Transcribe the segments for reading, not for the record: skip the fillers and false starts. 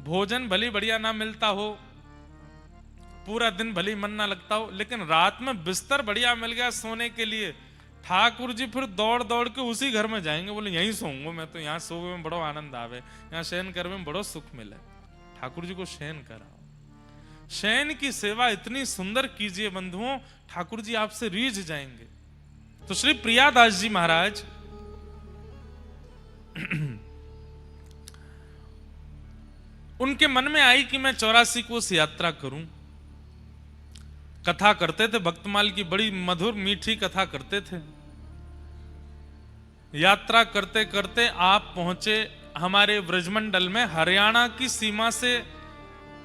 भोजन भली बढ़िया ना मिलता हो, पूरा दिन भली मन ना लगता हो, लेकिन रात में बिस्तर बढ़िया मिल गया सोने के लिए, ठाकुर जी फिर दौड़ दौड़ के उसी घर में जाएंगे, बोले यहीं सोऊंगा मैं तो, यहाँ सोवे में बड़ो आनंद आवे, यहाँ शयन करने में बड़ो सुख मिले। ठाकुर जी को शयन कराओ, शयन की सेवा इतनी सुंदर कीजिए बंधुओं, ठाकुर जी आपसे रीझ जाएंगे। तो श्री प्रियादास जी महाराज उनके मन में आई कि मैं 84 कोस यात्रा करूं। कथा करते थे, भक्तमाल की बड़ी मधुर मीठी कथा करते थे। यात्रा करते करते आप पहुंचे हमारे ब्रजमंडल में, हरियाणा की सीमा से।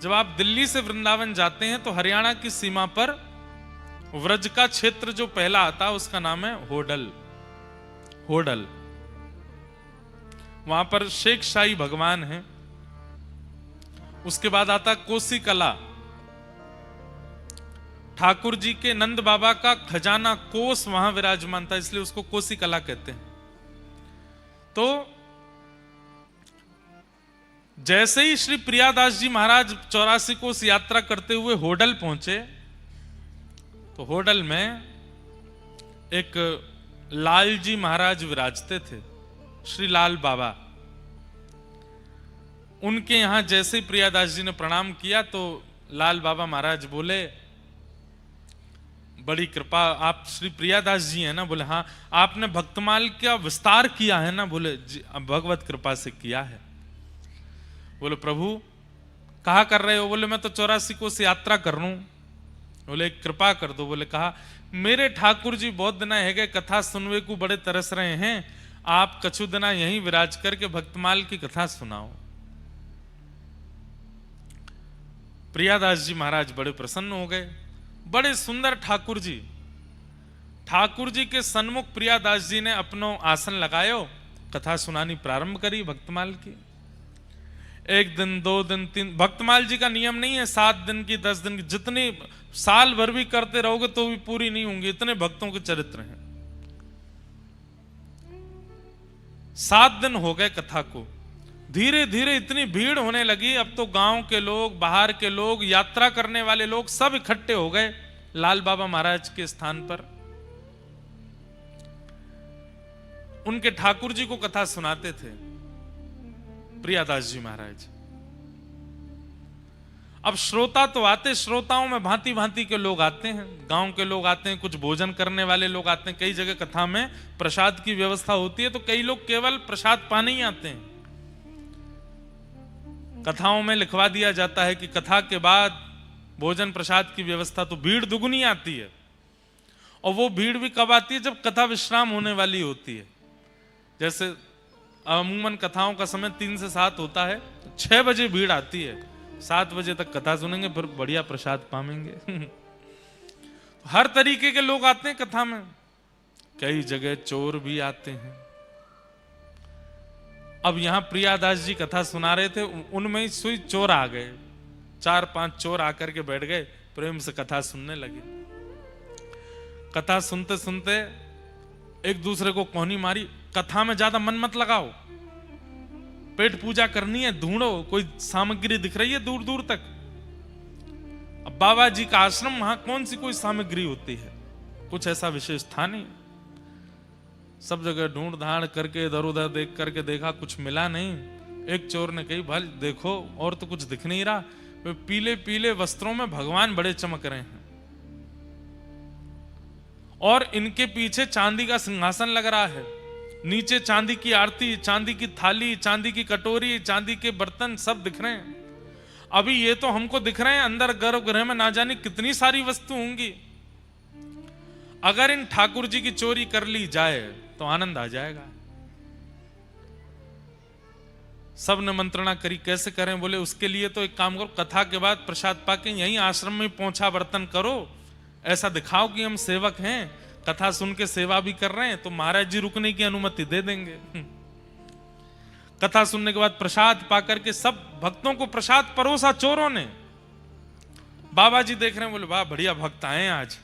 जब आप दिल्ली से वृंदावन जाते हैं तो हरियाणा की सीमा पर व्रज का क्षेत्र जो पहला आता है उसका नाम है होडल। होडल, वहां पर शेख शाही भगवान है। उसके बाद आता कोसी कला, ठाकुर जी के नंद बाबा का खजाना कोस वहां विराजमान था, इसलिए उसको कोसी कला कहते हैं। तो जैसे ही श्री प्रियादास जी महाराज 84 कोस यात्रा करते हुए होडल पहुंचे, तो होडल में एक लाल जी महाराज विराजते थे, श्री लाल बाबा। उनके यहां जैसे ही प्रियादास जी ने प्रणाम किया तो लाल बाबा महाराज बोले, बड़ी कृपा, आप श्री प्रियादास जी हैं ना? बोले हाँ। आपने भक्तमाल का विस्तार किया है ना? बोले जी, भगवत कृपा से किया है। बोले प्रभु कहा कर रहे हो? बोले मैं तो 84 कोस यात्रा कर रहा हूं। बोले कृपा कर दो। बोले कहा, मेरे ठाकुर जी बहुत दिना है गए कथा सुनवे को बड़े तरस रहे हैं, आप कछु दिना यहीं विराज करके भक्तमाल की कथा सुनाओ। प्रियादास जी महाराज बड़े प्रसन्न हो गए। बड़े सुंदर ठाकुर जी, ठाकुर जी के सन्मुख प्रियादास जी ने अपनो आसन लगायो, कथा सुनानी प्रारंभ करी भक्तमाल की। 1 दिन 2 दिन 3, भक्तमाल जी का नियम नहीं है 7 दिन की 10 दिन की, जितनी साल भर भी करते रहोगे तो भी पूरी नहीं होंगी, इतने भक्तों के चरित्र हैं। 7 दिन हो गए कथा को। धीरे धीरे इतनी भीड़ होने लगी, अब तो गांव के लोग, बाहर के लोग, यात्रा करने वाले लोग सब इकट्ठे हो गए लाल बाबा महाराज के स्थान पर। उनके ठाकुर जी को कथा सुनाते थे प्रियादास जी महाराज। अब श्रोता तो आते, श्रोताओं में भांति भांति के लोग आते हैं, गांव के लोग आते हैं, कुछ भोजन करने वाले लोग आते हैं। कई जगह कथा में प्रसाद की व्यवस्था होती है तो कई लोग केवल प्रसाद पाने ही आते हैं। कथाओं में लिखवा दिया जाता है कि कथा के बाद भोजन प्रसाद की व्यवस्था, तो भीड़ दुगुनी आती है। और वो भीड़ भी कब आती है? जब कथा विश्राम होने वाली होती है। जैसे अमूमन कथाओं का समय 3 से 7 होता है, 6 बजे भीड़ आती है, 7 बजे तक कथा सुनेंगे, फिर बढ़िया प्रसाद पाएंगे। हर तरीके के लोग आते हैं कथा में। कई जगह चोर भी आते हैं। अब यहां प्रियादास जी कथा सुना रहे थे, उनमें ही सुई चोर आ गए। 4-5 चोर आकर के बैठ गए, प्रेम से कथा सुनने लगे। कथा सुनते सुनते एक दूसरे को कोहनी मारी, कथा में ज्यादा मन मत लगाओ, पेट पूजा करनी है, ढूंढो कोई सामग्री दिख रही है दूर दूर तक। अब बाबा जी का आश्रम, वहां कौन सी कोई सामग्री होती है? कुछ ऐसा विशेष था नहीं। सब जगह ढूंढ धाड़ करके इधर उधर देख करके देखा, कुछ मिला नहीं। एक चोर ने कही, भाई देखो और तो कुछ दिख नहीं रहा। वे पीले पीले वस्त्रों में भगवान बड़े चमक रहे हैं और इनके पीछे चांदी का सिंहासन लग रहा है, नीचे चांदी की आरती, चांदी की थाली, चांदी की कटोरी, चांदी के बर्तन सब दिख रहे हैं। अभी ये तो हमको दिख रहे हैं, अंदर गर्भगृह में ना जाने कितनी सारी वस्तु होंगी। अगर इन ठाकुर जी की चोरी कर ली जाए तो आनंद आ जाएगा। सब ने मंत्रणा करी, कैसे करें? बोले उसके लिए तो एक काम करो, कथा के बाद प्रसाद पाके यहीं आश्रम में पोंछा बर्तन करो, ऐसा दिखाओ कि हम सेवक हैं, कथा सुन के सेवा भी कर रहे हैं, तो महाराज जी रुकने की अनुमति दे देंगे। कथा सुनने के बाद प्रसाद पाकर के सब भक्तों को प्रसाद परोसा चोरों ने। बाबा जी देख रहे हैं, बोले वाह बढ़िया भक्त आए आज,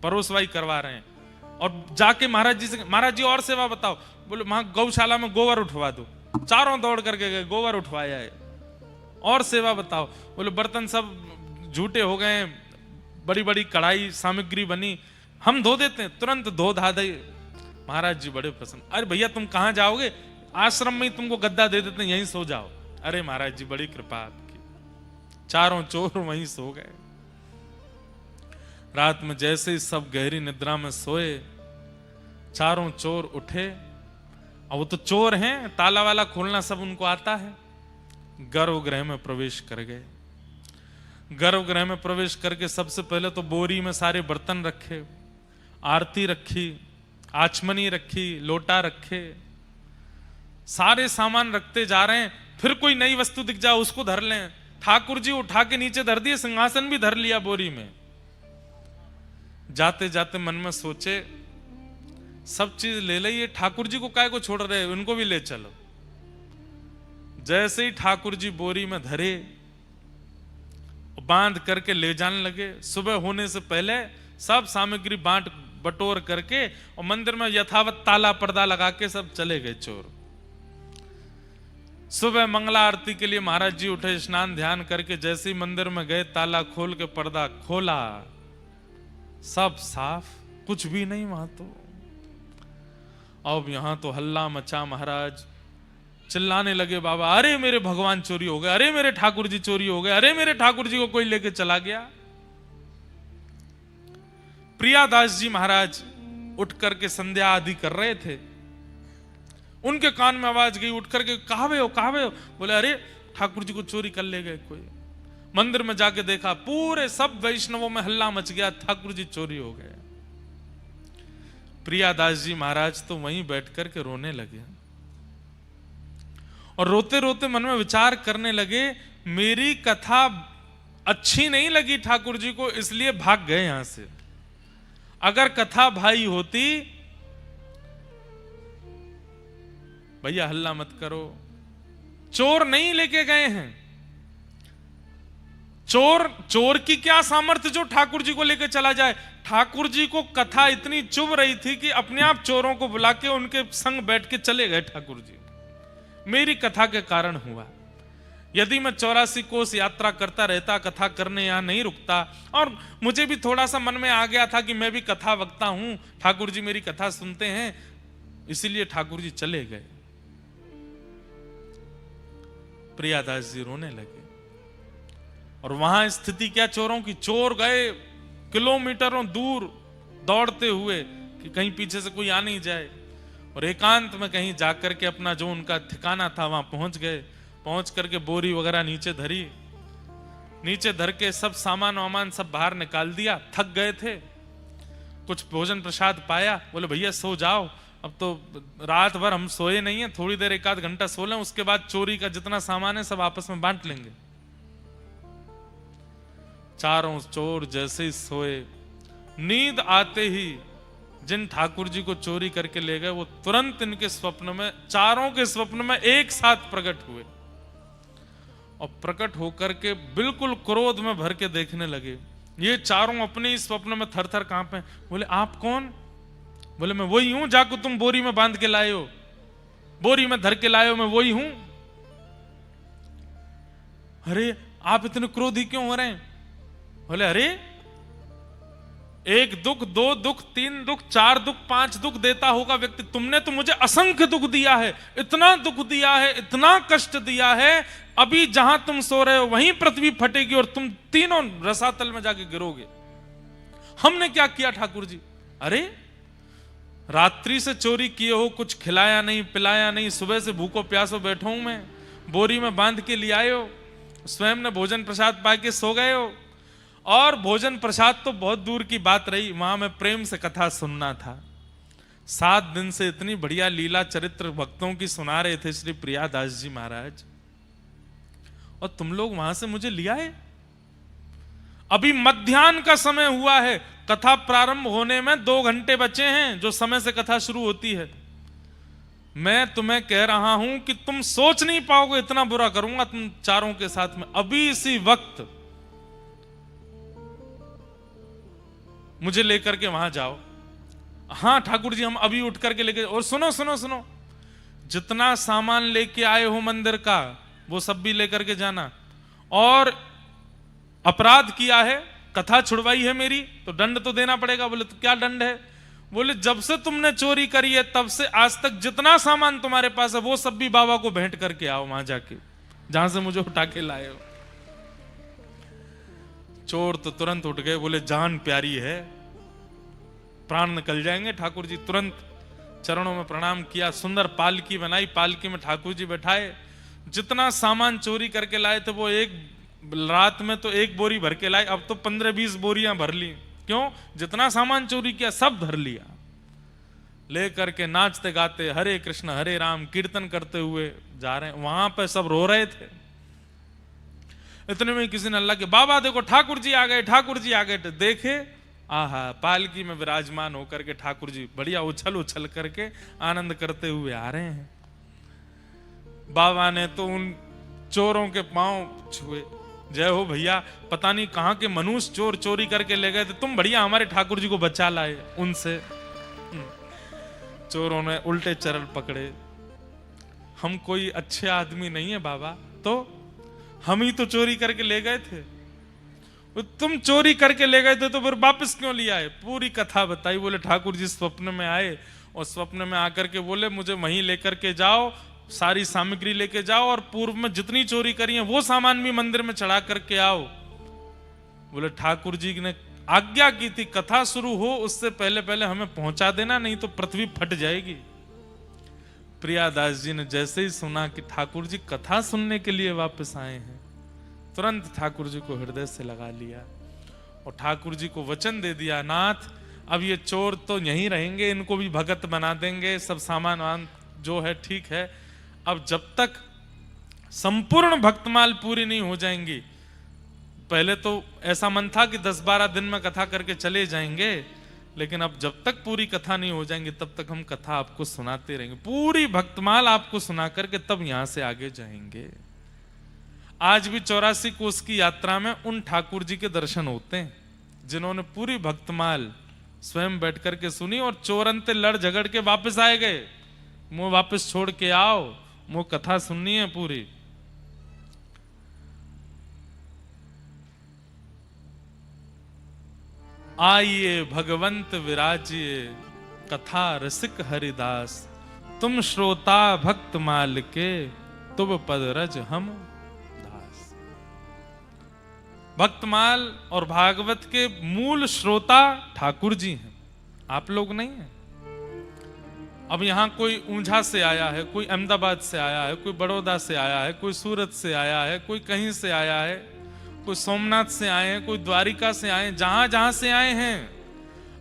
परोसवाई करवा रहे हैं। और जाके महाराज जी से, महाराज जी और सेवा बताओ। बोले वहां गौशाला में गोबर उठवा दो। चारों दौड़ करके गए, गोबर उठवाया है और सेवा बताओ। बोले बर्तन सब झूठे हो गए, बड़ी बड़ी कढ़ाई सामग्री बनी, हम धो देते हैं, तुरंत धो धा दे। महाराज जी बड़े प्रसन्न, अरे भैया तुम कहां जाओगे, आश्रम में ही तुमको गद्दा दे देते हैं, यहीं सो जाओ। अरे महाराज जी बड़ी कृपा आपकी। चारों चोर वहीं सो गए। रात में जैसे ही सब गहरी निद्रा में सोए, चारों चोर उठे। अब वो तो चोर हैं, ताला वाला खोलना सब उनको आता है। गर्भगृह में प्रवेश कर गए। गर्भगृह में प्रवेश करके सबसे पहले तो बोरी में सारे बर्तन रखे, आरती रखी, आचमनी रखी, लोटा रखे, सारे सामान रखते जा रहे हैं। फिर कोई नई वस्तु दिख जाए उसको धर लें। ठाकुर जी उठा के नीचे धर दिए, सिंहासन भी धर लिया बोरी में। जाते जाते मन में सोचे सब चीज ले लिए, ठाकुर जी को काय को छोड़ रहे, उनको भी ले चलो। जैसे ही ठाकुर जी बोरी में धरे, बांध करके ले जाने लगे। सुबह होने से पहले सब सामग्री बांट बटोर करके और मंदिर में यथावत ताला पर्दा लगा के सब चले गए चोर। सुबह मंगला आरती के लिए महाराज जी उठे, स्नान ध्यान करके जैसे ही मंदिर में गए, ताला खोल के पर्दा खोला, सब साफ, कुछ भी नहीं वहां तो। अब यहां तो हल्ला मचा, महाराज चिल्लाने लगे, बाबा अरे मेरे भगवान चोरी हो गए, अरे मेरे ठाकुर जी चोरी हो गए, अरे मेरे ठाकुर जी को कोई लेके चला गया। प्रियादास जी महाराज उठ करके संध्या आदि कर रहे थे, उनके कान में आवाज गई, उठ करके कहावे हो कहावे हो। बोले अरे ठाकुर जी को चोरी कर ले गए कोई। मंदिर में जाके देखा, पूरे सब वैष्णवों में हल्ला मच गया, ठाकुर जी चोरी हो गए। प्रियादास जी महाराज तो वहीं बैठ करके रोने लगे और रोते रोते मन में विचार करने लगे, मेरी कथा अच्छी नहीं लगी ठाकुर जी को, इसलिए भाग गए यहां से। अगर कथा भाई होती, भैया हल्ला मत करो, चोर नहीं लेके गए हैं। चोर की क्या सामर्थ्य जो ठाकुर जी को लेकर चला जाए। ठाकुर जी को कथा इतनी चुभ रही थी कि अपने आप चोरों को बुला के उनके संग बैठ के चले गए ठाकुर जी। मेरी कथा के कारण हुआ। यदि मैं 84 कोस यात्रा करता रहता, कथा करने यहां नहीं रुकता, और मुझे भी थोड़ा सा मन में आ गया था कि मैं भी कथा वक्ता हूं, ठाकुर जी मेरी कथा सुनते हैं, इसीलिए ठाकुर जी चले गए। प्रियादास जी रोने लगे। और वहां स्थिति क्या चोरों की, चोर गए किलोमीटरों दूर दौड़ते हुए कि कहीं पीछे से कोई आ नहीं जाए, और एकांत में कहीं जाकर के अपना जो उनका ठिकाना था वहां पहुंच गए। पहुंच करके बोरी वगैरह नीचे धरी, नीचे धर के सब सामान वामान सब बाहर निकाल दिया। थक गए थे, कुछ भोजन प्रसाद पाया, बोले भैया सो जाओ, अब तो रात भर हम सोए नहीं है, थोड़ी देर 1 आध घंटा सो लें, उसके बाद चोरी का जितना सामान है सब आपस में बांट लेंगे। चारों चोर जैसे ही सोए, नींद आते ही जिन ठाकुर जी को चोरी करके ले गए वो तुरंत इनके स्वप्न में, चारों के स्वप्न में एक साथ प्रकट हुए, और प्रकट होकर के बिल्कुल क्रोध में भर के देखने लगे। ये चारों अपने ही स्वप्न में थर थर कांपे। बोले आप कौन? बोले मैं वही हूं जाको तुम बोरी में बांध के लाए हो, बोरी में धर के लाए हो, मैं वही हूं। अरे आप इतने क्रोधी क्यों हो रहे हैं? बोले अरे 1 दुख 2 दुख 3 दुख 4 दुख 5 दुख देता होगा व्यक्ति, तुमने तो मुझे असंख्य दुख दिया है, इतना दुख दिया है, इतना कष्ट दिया है, अभी जहां तुम सो रहे हो वहीं पृथ्वी फटेगी और तुम तीनों रसातल में जाके गिरोगे। हमने क्या किया ठाकुर जी? अरे रात्रि से चोरी किए हो, कुछ खिलाया नहीं पिलाया नहीं, सुबह से भूखो प्यासो बैठो हूं मैं, बोरी में बांध के ले आए हो, स्वयं ने भोजन प्रसाद पाके सो गए हो। और भोजन प्रसाद तो बहुत दूर की बात रही, वहां में प्रेम से कथा सुनना था। 7 दिन से इतनी बढ़िया लीला चरित्र भक्तों की सुना रहे थे श्री प्रियादास जी महाराज, और तुम लोग वहां से मुझे ले आए। अभी मध्याह्न का समय हुआ है, कथा प्रारंभ होने में 2 घंटे बचे हैं, जो समय से कथा शुरू होती है। मैं तुम्हें कह रहा हूं कि तुम सोच नहीं पाओगे इतना बुरा करूंगा तुम चारों के साथ में। अभी इसी वक्त मुझे लेकर के वहां जाओ। हाँ ठाकुर जी हम अभी उठ करके लेके, और सुनो सुनो सुनो, जितना सामान लेके आए हो मंदिर का वो सब भी लेकर के जाना, और अपराध किया है, कथा छुड़वाई है मेरी, तो दंड तो देना पड़ेगा। बोले तो क्या दंड है? बोले जब से तुमने चोरी करी है तब से आज तक जितना सामान तुम्हारे पास है वो सब भी बाबा को भेंट करके आओ वहां जाके, जहां से मुझे उठा के लाए हो। चोर तो तुरंत उठ गए, बोले जान प्यारी है, प्राण निकल जाएंगे। ठाकुर जी तुरंत चरणों में प्रणाम किया, सुंदर पालकी बनाई, पालकी में ठाकुर जी बैठाए। जितना सामान चोरी करके लाए थे वो एक रात में तो 1 बोरी भर के लाए, अब तो 15-20 बोरियां भर ली। क्यों? जितना सामान चोरी किया सब धर लिया। ले करके नाचते गाते हरे कृष्ण हरे राम कीर्तन करते हुए जा रहे हैं। वहां पे सब रो रहे थे। इतने में किसी ने अल्लाह के बाबा देखो ठाकुर जी आ गए, ठाकुर जी आ गए। तो देखे, आहा, पालकी में विराजमान होकर के ठाकुर जी बढ़िया उछल उछल करके आनंद करते हुए आ रहे हैं। बाबा ने तो उन चोरों के पांव छुए, जय हो भैया, पता नहीं कहां के मनुष्य चोर चोरी करके ले गए थे, तुम बढ़िया हमारे ठाकुर जी को बचा लाए उनसे। चोरों ने उल्टे चरण पकड़े, हम कोई अच्छे आदमी नहीं है बाबा, तो हम ही तो चोरी करके ले गए थे। तुम चोरी करके ले गए थे तो फिर वापस क्यों लिया है? पूरी कथा बताई। बोले ठाकुर जी स्वप्न में आए और स्वप्न में आकर के बोले मुझे वहीं लेकर के जाओ, सारी सामग्री लेके जाओ और पूर्व में जितनी चोरी करी है वो सामान भी मंदिर में चढ़ा करके आओ। बोले ठाकुर जी ने आज्ञा की थी कथा शुरू हो उससे पहले पहले हमें पहुंचा देना, नहीं तो पृथ्वी फट जाएगी। प्रियादास जी ने जैसे ही सुना कि ठाकुर जी कथा सुनने के लिए वापस आए हैं, तुरंत ठाकुर जी को हृदय से लगा लिया और ठाकुर जी को वचन दे दिया, नाथ अब ये चोर तो यहीं रहेंगे, इनको भी भगत बना देंगे, सब सामान जो है ठीक है। अब जब तक संपूर्ण भक्तमाल पूरी नहीं हो जाएंगी, पहले तो ऐसा मन था कि 10-12 दिन में कथा करके चले जाएंगे, लेकिन अब जब तक पूरी कथा नहीं हो जाएंगी तब तक हम कथा आपको सुनाते रहेंगे, पूरी भक्तमाल आपको सुना करके तब यहां से आगे जाएंगे। आज भी 84 कोस की यात्रा में उन ठाकुर जी के दर्शन होते हैं जिन्होंने पूरी भक्तमाल स्वयं बैठ करके सुनी और चोरंते लड़ झगड़ के वापस आए गए। मुंह वापस छोड़ के आओ, मुंह कथा सुननी है पूरी। आइए भगवंत विराजिए कथा रसिक हरिदास, तुम श्रोता भक्त माल के तुम पद रज हम दास। भक्तमाल और भागवत के मूल श्रोता ठाकुर जी हैं, आप लोग नहीं हैं। अब यहां कोई ऊंझा से आया है, कोई अहमदाबाद से आया है, कोई बड़ौदा से आया है, कोई सूरत से आया है, कोई कहीं से आया है, कोई सोमनाथ से आए हैं, कोई द्वारिका से आए हैं। जहां जहां से आए हैं,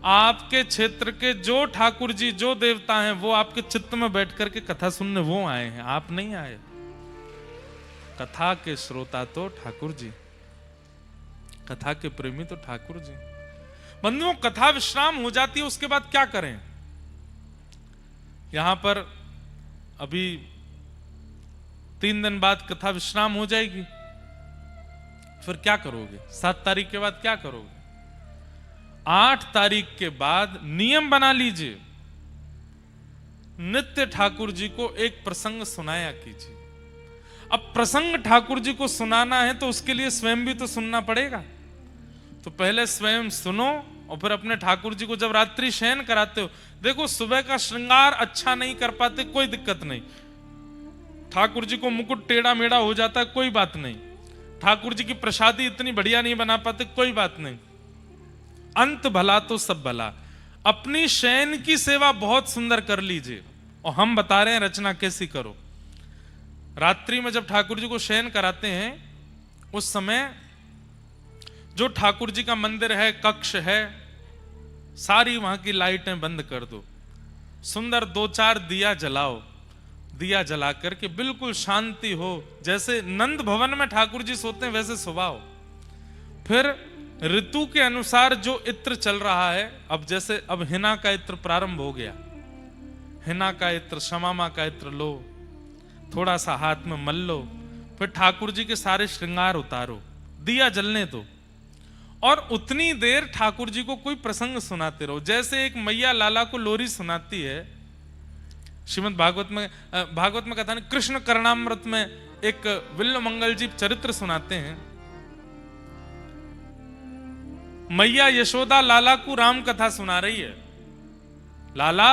आपके क्षेत्र के जो ठाकुर जी जो देवता हैं वो आपके चित्त में बैठ करके कथा सुनने वो आए हैं, आप नहीं आए। कथा के श्रोता तो ठाकुर जी, कथा के प्रेमी तो ठाकुर जी। बंधुओं, कथा विश्राम हो जाती है, उसके बाद क्या करें? यहां पर अभी 3 दिन बाद कथा विश्राम हो जाएगी, फिर क्या करोगे? 7 तारीख के बाद क्या करोगे? 8 तारीख के बाद नियम बना लीजिए, नित्य ठाकुर जी को एक प्रसंग सुनाया कीजिए। अब प्रसंग ठाकुर जी को सुनाना है तो उसके लिए स्वयं भी तो सुनना पड़ेगा। तो पहले स्वयं सुनो और फिर अपने ठाकुर जी को जब रात्रि शयन कराते हो, देखो सुबह का श्रृंगार अच्छा नहीं कर पाते, कोई दिक्कत नहीं। ठाकुर जी को मुकुट टेढ़ा मेढ़ा हो जाता है, कोई बात नहीं। ठाकुर जी की प्रसादी इतनी बढ़िया नहीं बना पाते, कोई बात नहीं। अंत भला तो सब भला। अपनी शयन की सेवा बहुत सुंदर कर लीजिए और हम बता रहे हैं रचना कैसी करो। रात्रि में जब ठाकुर जी को शयन कराते हैं उस समय जो ठाकुर जी का मंदिर है, कक्ष है, सारी वहां की लाइटें बंद कर दो, सुंदर 2-4 दिया जलाओ। दिया जला करके बिल्कुल शांति हो, जैसे नंद भवन में ठाकुर जी सोते हैं वैसे सुभाओ। फिर ऋतु के अनुसार जो इत्र चल रहा है, अब जैसे अब हिना का इत्र प्रारंभ हो गया, हिना का इत्र, शमामा का इत्र लो, थोड़ा सा हाथ में मल लो, फिर ठाकुर जी के सारे श्रृंगार उतारो, दिया जलने दो और उतनी देर ठाकुर जी को कोई प्रसंग सुनाते रहो। जैसे एक मैया लाला को लोरी सुनाती है, श्रीमद् भागवत में कथा नहीं, कृष्ण करणामृत में एक विल्ल मंगल जी चरित्र सुनाते हैं। मैया यशोदा लाला को राम कथा सुना रही है। लाला,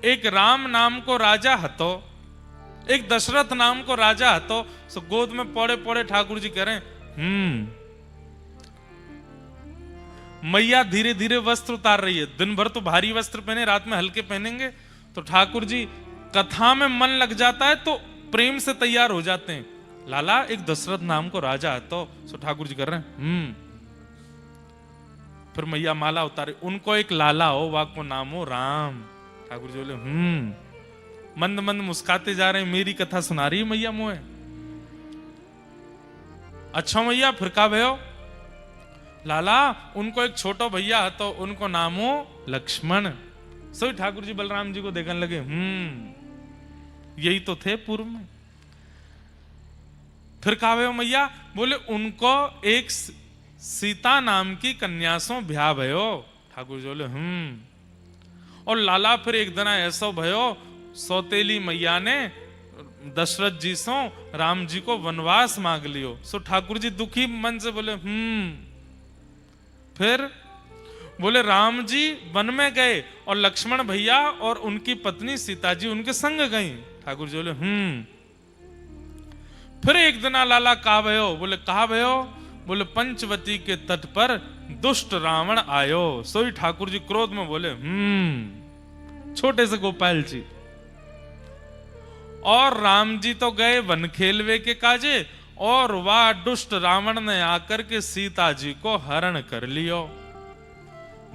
एक राम नाम को राजा हतो, एक दशरथ नाम को राजा हतो। सो गोद में पौड़े पौड़े ठाकुर जी कह रहे हैं। मैया धीरे धीरे वस्त्र उतार रही है। दिन भर तो भारी वस्त्र पहने, रात में हल्के पहनेंगे। तो ठाकुर जी कथा में मन लग जाता है तो प्रेम से तैयार हो जाते हैं। लाला, एक दशरथ नाम को राजा है तो सो ठाकुर जी कर रहे हैं। फिर मैया माला उतारे, उनको एक लाला हो, वाको नाम हो राम। ठाकुर जी बोले मंद मंद मुस्काते जा रहे हैं, मेरी कथा सुना रही है मैया मोए। अच्छा मैया, फिर का भयो? लाला, उनको एक छोटो भैया है तो उनको नाम हो लक्ष्मण। सभी ठाकुर जी बलराम जी को देखने लगे। यही तो थे पूर्व में। फिर कहा भयो मैया? बोले उनको एक सीता नाम की कन्या सो ब्याह भयो। ठाकुर जी बोले और लाला, फिर एक दिन ऐसा भयो, सौतेली मैया ने दशरथ जी सो राम जी को वनवास मांग लियो। सो ठाकुर जी दुखी मन से बोले फिर बोले राम जी वन में गए और लक्ष्मण भैया और उनकी पत्नी सीता जी उनके संग गई। ठाकुर जी बोले फिर एक दिन लाला कहा भयो? बोले कहा भयो? बोले पंचवती के तट पर दुष्ट रावण आयो। सोई ठाकुर जी क्रोध में बोले छोटे से गोपाल जी, और राम जी तो गए वन खेलवे के काजे, और वह दुष्ट रावण ने आकर के सीता जी को हरण कर लियो।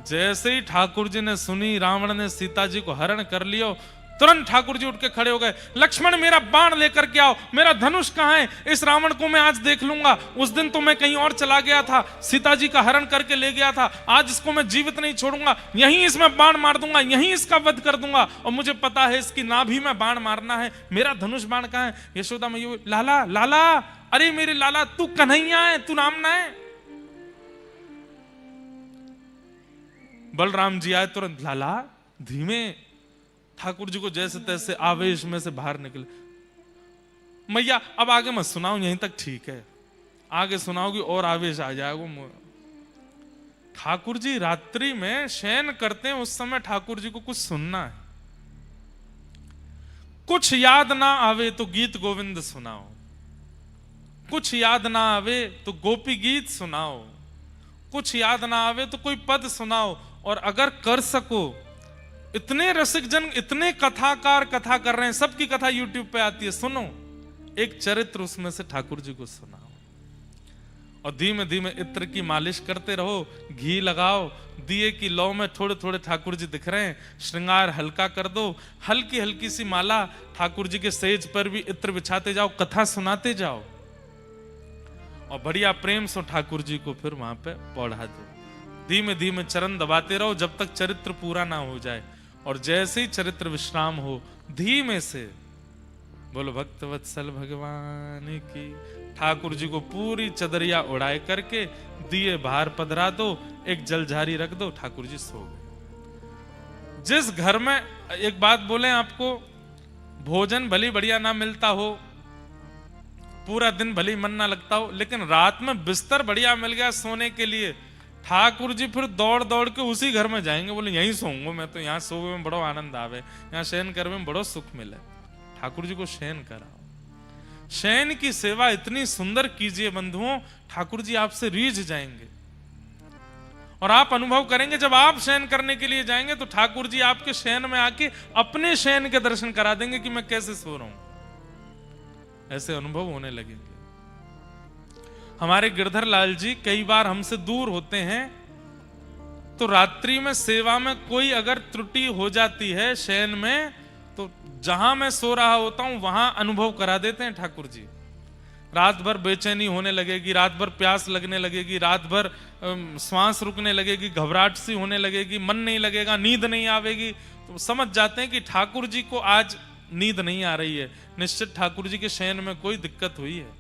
जैसे ही ठाकुर जी ने सुनी रावण ने सीता जी को हरण कर लियो, तुरंत ठाकुर जी उठ के खड़े हो गए। लक्ष्मण, मेरा बाण लेकर के आओ, मेरा धनुष कहां है? इस रावण को मैं आज देख लूंगा। उस दिन तो मैं कहीं और चला गया था, सीता जी का हरण करके ले गया था। आज इसको मैं जीवित नहीं छोड़ूंगा, यहीं इसमें बाण मार दूंगा, यहीं इसका वध कर दूंगा। और मुझे पता है इसकी नाभि में बाण मारना है। मेरा धनुष बाण कहां है? यशोदा मैया, लाला लाला, अरे मेरे लाला, तू कन्हैया है, तू राम ना है। बलराम जी आए तुरंत। लाला धीमे। ठाकुर जी को जैसे तैसे आवेश में से बाहर निकले। मैया अब आगे मत सुनाओ, यहीं तक ठीक है, आगे सुनाओगी और आवेश आ जाएगा। ठाकुर जी रात्रि में शयन करते हैं, उस समय ठाकुर जी को कुछ सुनना है। कुछ याद ना आवे तो गीत गोविंद सुनाओ, कुछ याद ना आवे तो गोपी गीत सुनाओ, कुछ याद ना आवे तो कोई पद सुनाओ। और अगर कर सको, इतने रसिक जन, इतने कथाकार कथा कर रहे हैं, सबकी कथा यूट्यूब पे आती है, सुनो एक चरित्र उसमें से ठाकुर जी को सुनाओ। और धीमे धीमे इत्र की मालिश करते रहो, घी लगाओ, दिए की लौ में थोड़े थोड़े ठाकुर जी दिख रहे हैं, श्रृंगार हल्का कर दो, हल्की हल्की सी माला ठाकुर जी के सेज पर भी इत्र बिछाते जाओ, कथा सुनाते जाओ, और बढ़िया प्रेम से ठाकुर जी को फिर वहां पे पढ़ा दो। धीमे धीमे चरण दबाते रहो जब तक चरित्र पूरा ना हो जाए। और जैसे ही चरित्र विश्राम हो, धीमे से बोलो भक्तवत्सल भगवान की। ठाकुर जी को पूरी चदरिया उड़ाए करके दिए बाहर पधरा दो, एक जलझारी रख दो, ठाकुर जी सो गए। जिस घर में, एक बात बोले आपको, भोजन भली बढ़िया ना मिलता हो, पूरा दिन भली मन ना लगता हो, लेकिन रात में बिस्तर बढ़िया मिल गया सोने के लिए, ठाकुर जी फिर दौड़ दौड़ के उसी घर में जाएंगे। बोले यहीं सोऊंगा मैं तो, यहाँ सोने में बड़ो आनंद आवे, यहाँ शयन करने में बड़ो सुख मिले। ठाकुर जी को शयन कराओ, शयन की सेवा इतनी सुंदर कीजिए बंधुओं, ठाकुर जी आपसे रीझ जाएंगे। और आप अनुभव करेंगे, जब आप शयन करने के लिए जाएंगे तो ठाकुर जी आपके शयन में आके अपने शयन के दर्शन करा देंगे कि मैं कैसे सो रहा हूं। ऐसे अनुभव होने लगेंगे। हमारे गिरधर लाल जी कई बार हमसे दूर होते हैं, तो रात्रि में सेवा में कोई अगर त्रुटि हो जाती है शयन में, तो जहां मैं सो रहा होता हूं वहां अनुभव करा देते हैं ठाकुर जी। रात भर बेचैनी होने लगेगी, रात भर प्यास लगने लगेगी, रात भर श्वास रुकने लगेगी, घबराहट सी होने लगेगी, मन नहीं लगेगा, नींद नहीं आवेगी, तो समझ जाते हैं कि ठाकुर जी को आज नींद नहीं आ रही है, निश्चित ठाकुर जी के शयन में कोई दिक्कत हुई है।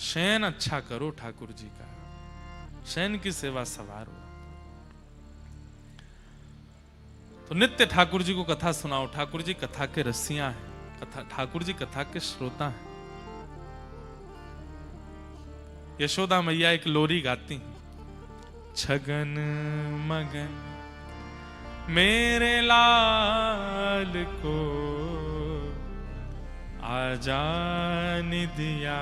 शयन अच्छा करो ठाकुर जी का, शयन की सेवा सवारो। तो नित्य ठाकुर जी को कथा सुनाओ। ठाकुर जी कथा के रसिया हैं, ठाकुर जी कथा के श्रोता हैं। यशोदा मैया एक लोरी गाती हैं, छगन मगन मेरे लाल को आजान दिया,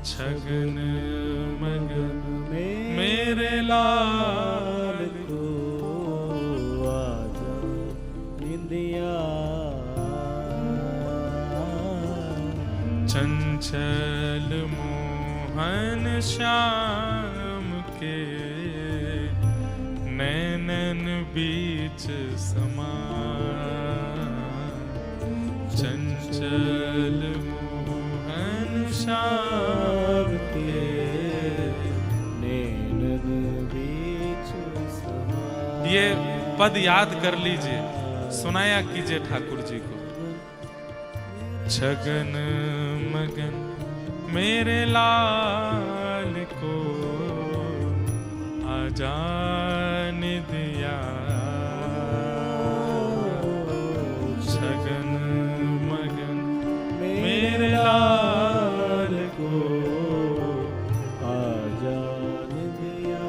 छगन मगन मेरे लाल को आजान दिया, चंचल मोहन श्याम के नैनन बीच समा, चंचल मोहन श्याम के नैनन बीच समा। ये पद याद कर लीजिए, सुनाया कीजिए ठाकुर जी को। छगन मगन मेरे लाल को आजान दिया, छगन मगन मेरे लाल को आजान दिया।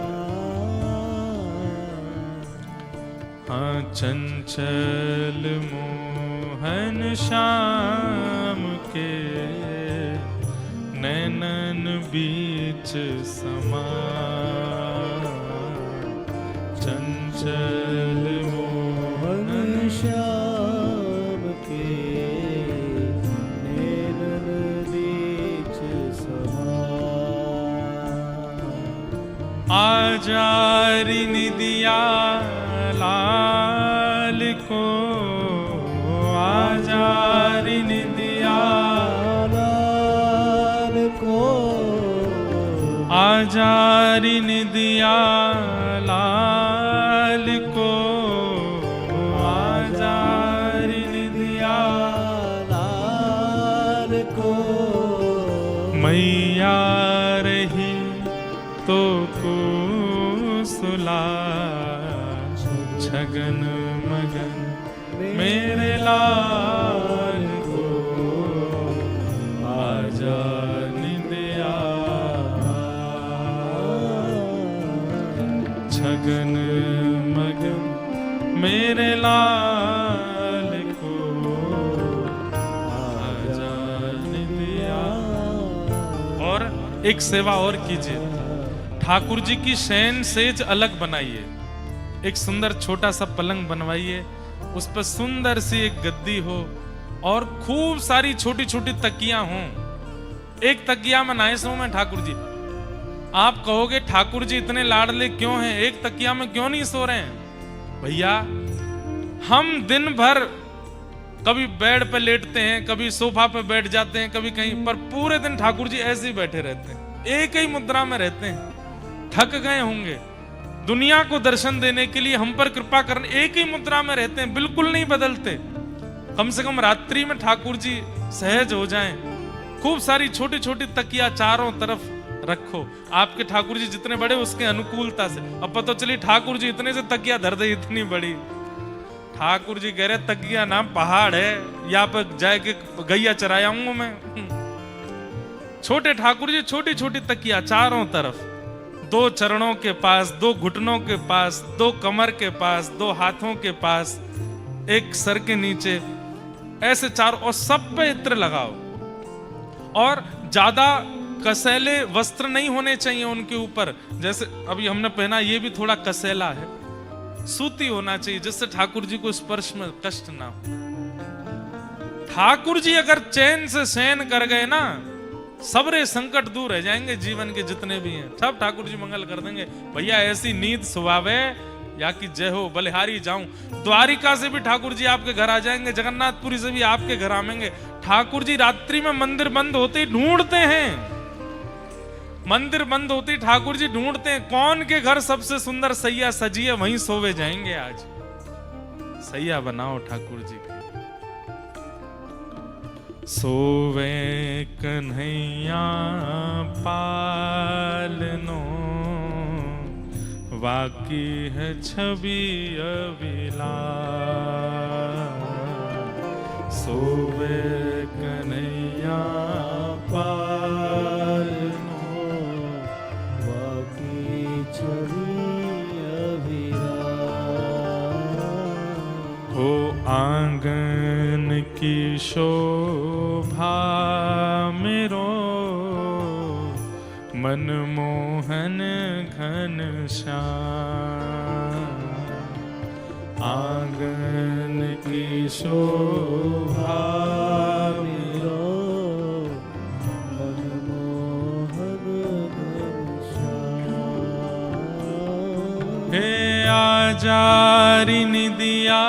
हाँ चंचल मोहन श्याम के नैनन बीच समा, चंचल मोहन श्याम के नैनन बीच समा। आजारी निदिया लाल को, आजारी निदिया लाल को, आजारी निदिया लाल को, आजारी निदिया लाल को, मैया रही तो को सुला, छगन मगन मेरे लाल को आजान दिया, छगन मगन मेरे लाल को आजान दिया। और एक सेवा और कीजिए, ठाकुर जी की शयन सेज अलग बनाइए, एक सुंदर छोटा सा पलंग बनवाइए, उस पर सुंदर सी एक गद्दी हो और खूब सारी छोटी छोटी तकियां हों। एक तकिया में नाए सो में ठाकुर जी। आप कहोगे ठाकुर जी इतने लाडले क्यों हैं, एक तकिया में क्यों नहीं सो रहे हैं? भैया हम दिन भर कभी बेड पे लेटते हैं, कभी सोफा पे बैठ जाते हैं, कभी कहीं पर, पूरे दिन ठाकुर जी ऐसे ही बैठे रहते हैं, एक ही मुद्रा में रहते हैं। थक गए होंगे, दुनिया को दर्शन देने के लिए हम पर कृपा करने एक ही मुद्रा में रहते हैं, बिल्कुल नहीं बदलते। कम से कम रात्रि में ठाकुर जी सहज हो जाएं। खूब सारी छोटी छोटी तकिया चारों तरफ रखो, आपके ठाकुर जी जितने बड़े उसके अनुकूलता से। अब पता चली ठाकुर जी इतने से तकिया धर दे, इतनी बड़ी। ठाकुर जी कह रहे तकिया नाम पहाड़ है, यहाँ पर जाके गैया चरायाऊंगा मैं। छोटे ठाकुर जी छोटी छोटी तकिया चारों तरफ, दो चरणों के पास, दो घुटनों के पास, दो कमर के पास, दो हाथों के पास, एक सर के नीचे, ऐसे चारों, और सब पे इत्र लगाओ। और ज्यादा कसैले वस्त्र नहीं होने चाहिए उनके ऊपर, जैसे अभी हमने पहना ये भी थोड़ा कसैला है, सूती होना चाहिए जिससे ठाकुर जी को स्पर्श में कष्ट ना हो। ठाकुर जी अगर चैन से शयन कर गए ना, सबरे संकट दूर रह जाएंगे, जीवन के जितने भी हैं सब ठाकुर जी मंगल कर देंगे। भैया ऐसी नींद सुहावे या कि जय हो, बलिहारी जाऊं, द्वारिका से भी ठाकुर जी आपके घर आ जाएंगे, जगन्नाथपुरी से भी आपके घर आवेंगे। ठाकुर जी रात्रि में मंदिर बंद होते ही ढूंढते हैं, मंदिर बंद होते ही ठाकुर जी ढूंढते हैं कौन के घर सबसे सुंदर सैया सजी है, वहीं सोवे जाएंगे। आज सैया बनाओ ठाकुर जी के। सोवे कन्हैया पालनो, बाकी है छवि अविलास, सोवे कन्हैया पालनो, बाकी छवि अविलास। हो आंगन की शोभा मेरो, मनमोहन घन श्याम। आंगन की शोभा मेरो, मनमोहन घन श्याम। हे आजारी निदिया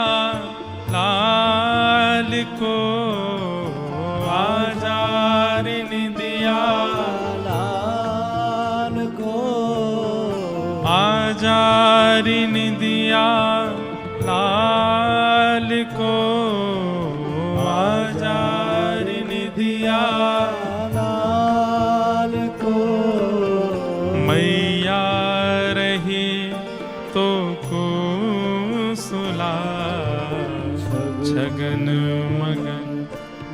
लाल को, आजारी निदिया आजारी निदिया लाल को, आजारी निदिया लाल को। मैया रही तो कुसुला, छगन मगन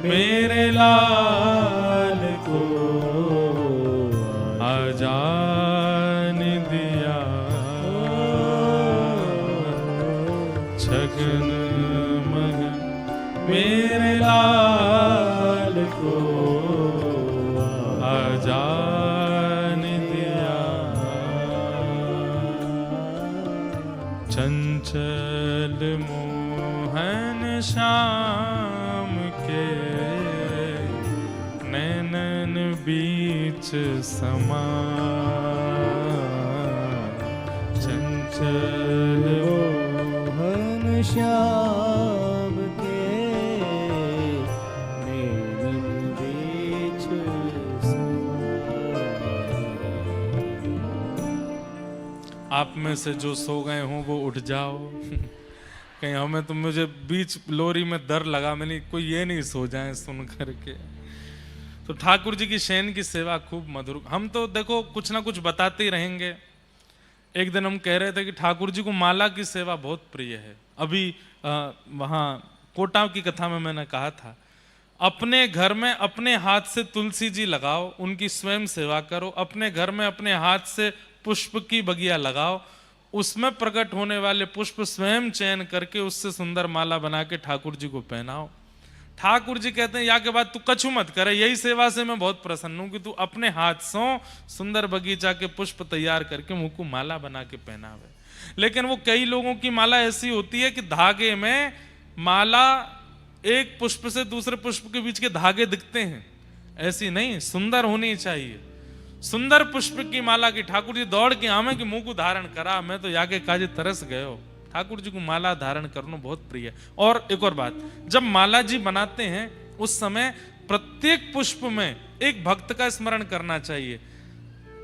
मेरे लाल को, आजान दिया छगन मगन मेरे लाल को, आजान दिया। चंचल मोहन श्याम के, नैनन बीच समा, चंचल मोहन श्याम के, नैनन बीच समा। आप में से जो सो गए हों वो उठ जाओ। कहीं हमें तो, मुझे बीच लोरी में डर लगा, मैंने कोई ये नहीं सो जाए सुन करके। तो ठाकुर जी की शयन की सेवा खूब मधुर। हम तो देखो कुछ ना कुछ बताते ही रहेंगे। एक दिन हम कह रहे थे कि ठाकुर जी को माला की सेवा बहुत प्रिय है। अभी वहाँ कोटा की कथा में मैंने कहा था, अपने घर में अपने हाथ से तुलसी जी लगाओ, उनकी स्वयं सेवा करो। अपने घर में अपने हाथ से पुष्प की बगिया लगाओ, उसमें प्रकट होने वाले पुष्प स्वयं चयन करके उससे सुंदर माला बना के ठाकुर जी को पहनाओ। ठाकुर जी कहते हैं या के बाद तू कछु मत करे, यही सेवा से मैं बहुत प्रसन्न हूं कि तू अपने हाथ से सुंदर बगीचा के पुष्प तैयार करके मुझको माला बना के पहनावे। लेकिन वो कई लोगों की माला ऐसी होती है कि धागे में माला, एक पुष्प से दूसरे पुष्प के बीच के धागे दिखते हैं, ऐसी नहीं, सुंदर होनी चाहिए। सुंदर पुष्प की माला की ठाकुर जी दौड़ के आवे कि मुंह को धारण करा। मैं तो याके काजे तरस गयो। ठाकुर जी को माला धारण करना बहुत प्रिय है। और एक और बात, जब माला जी बनाते हैं उस समय प्रत्येक पुष्प में एक भक्त का स्मरण करना चाहिए।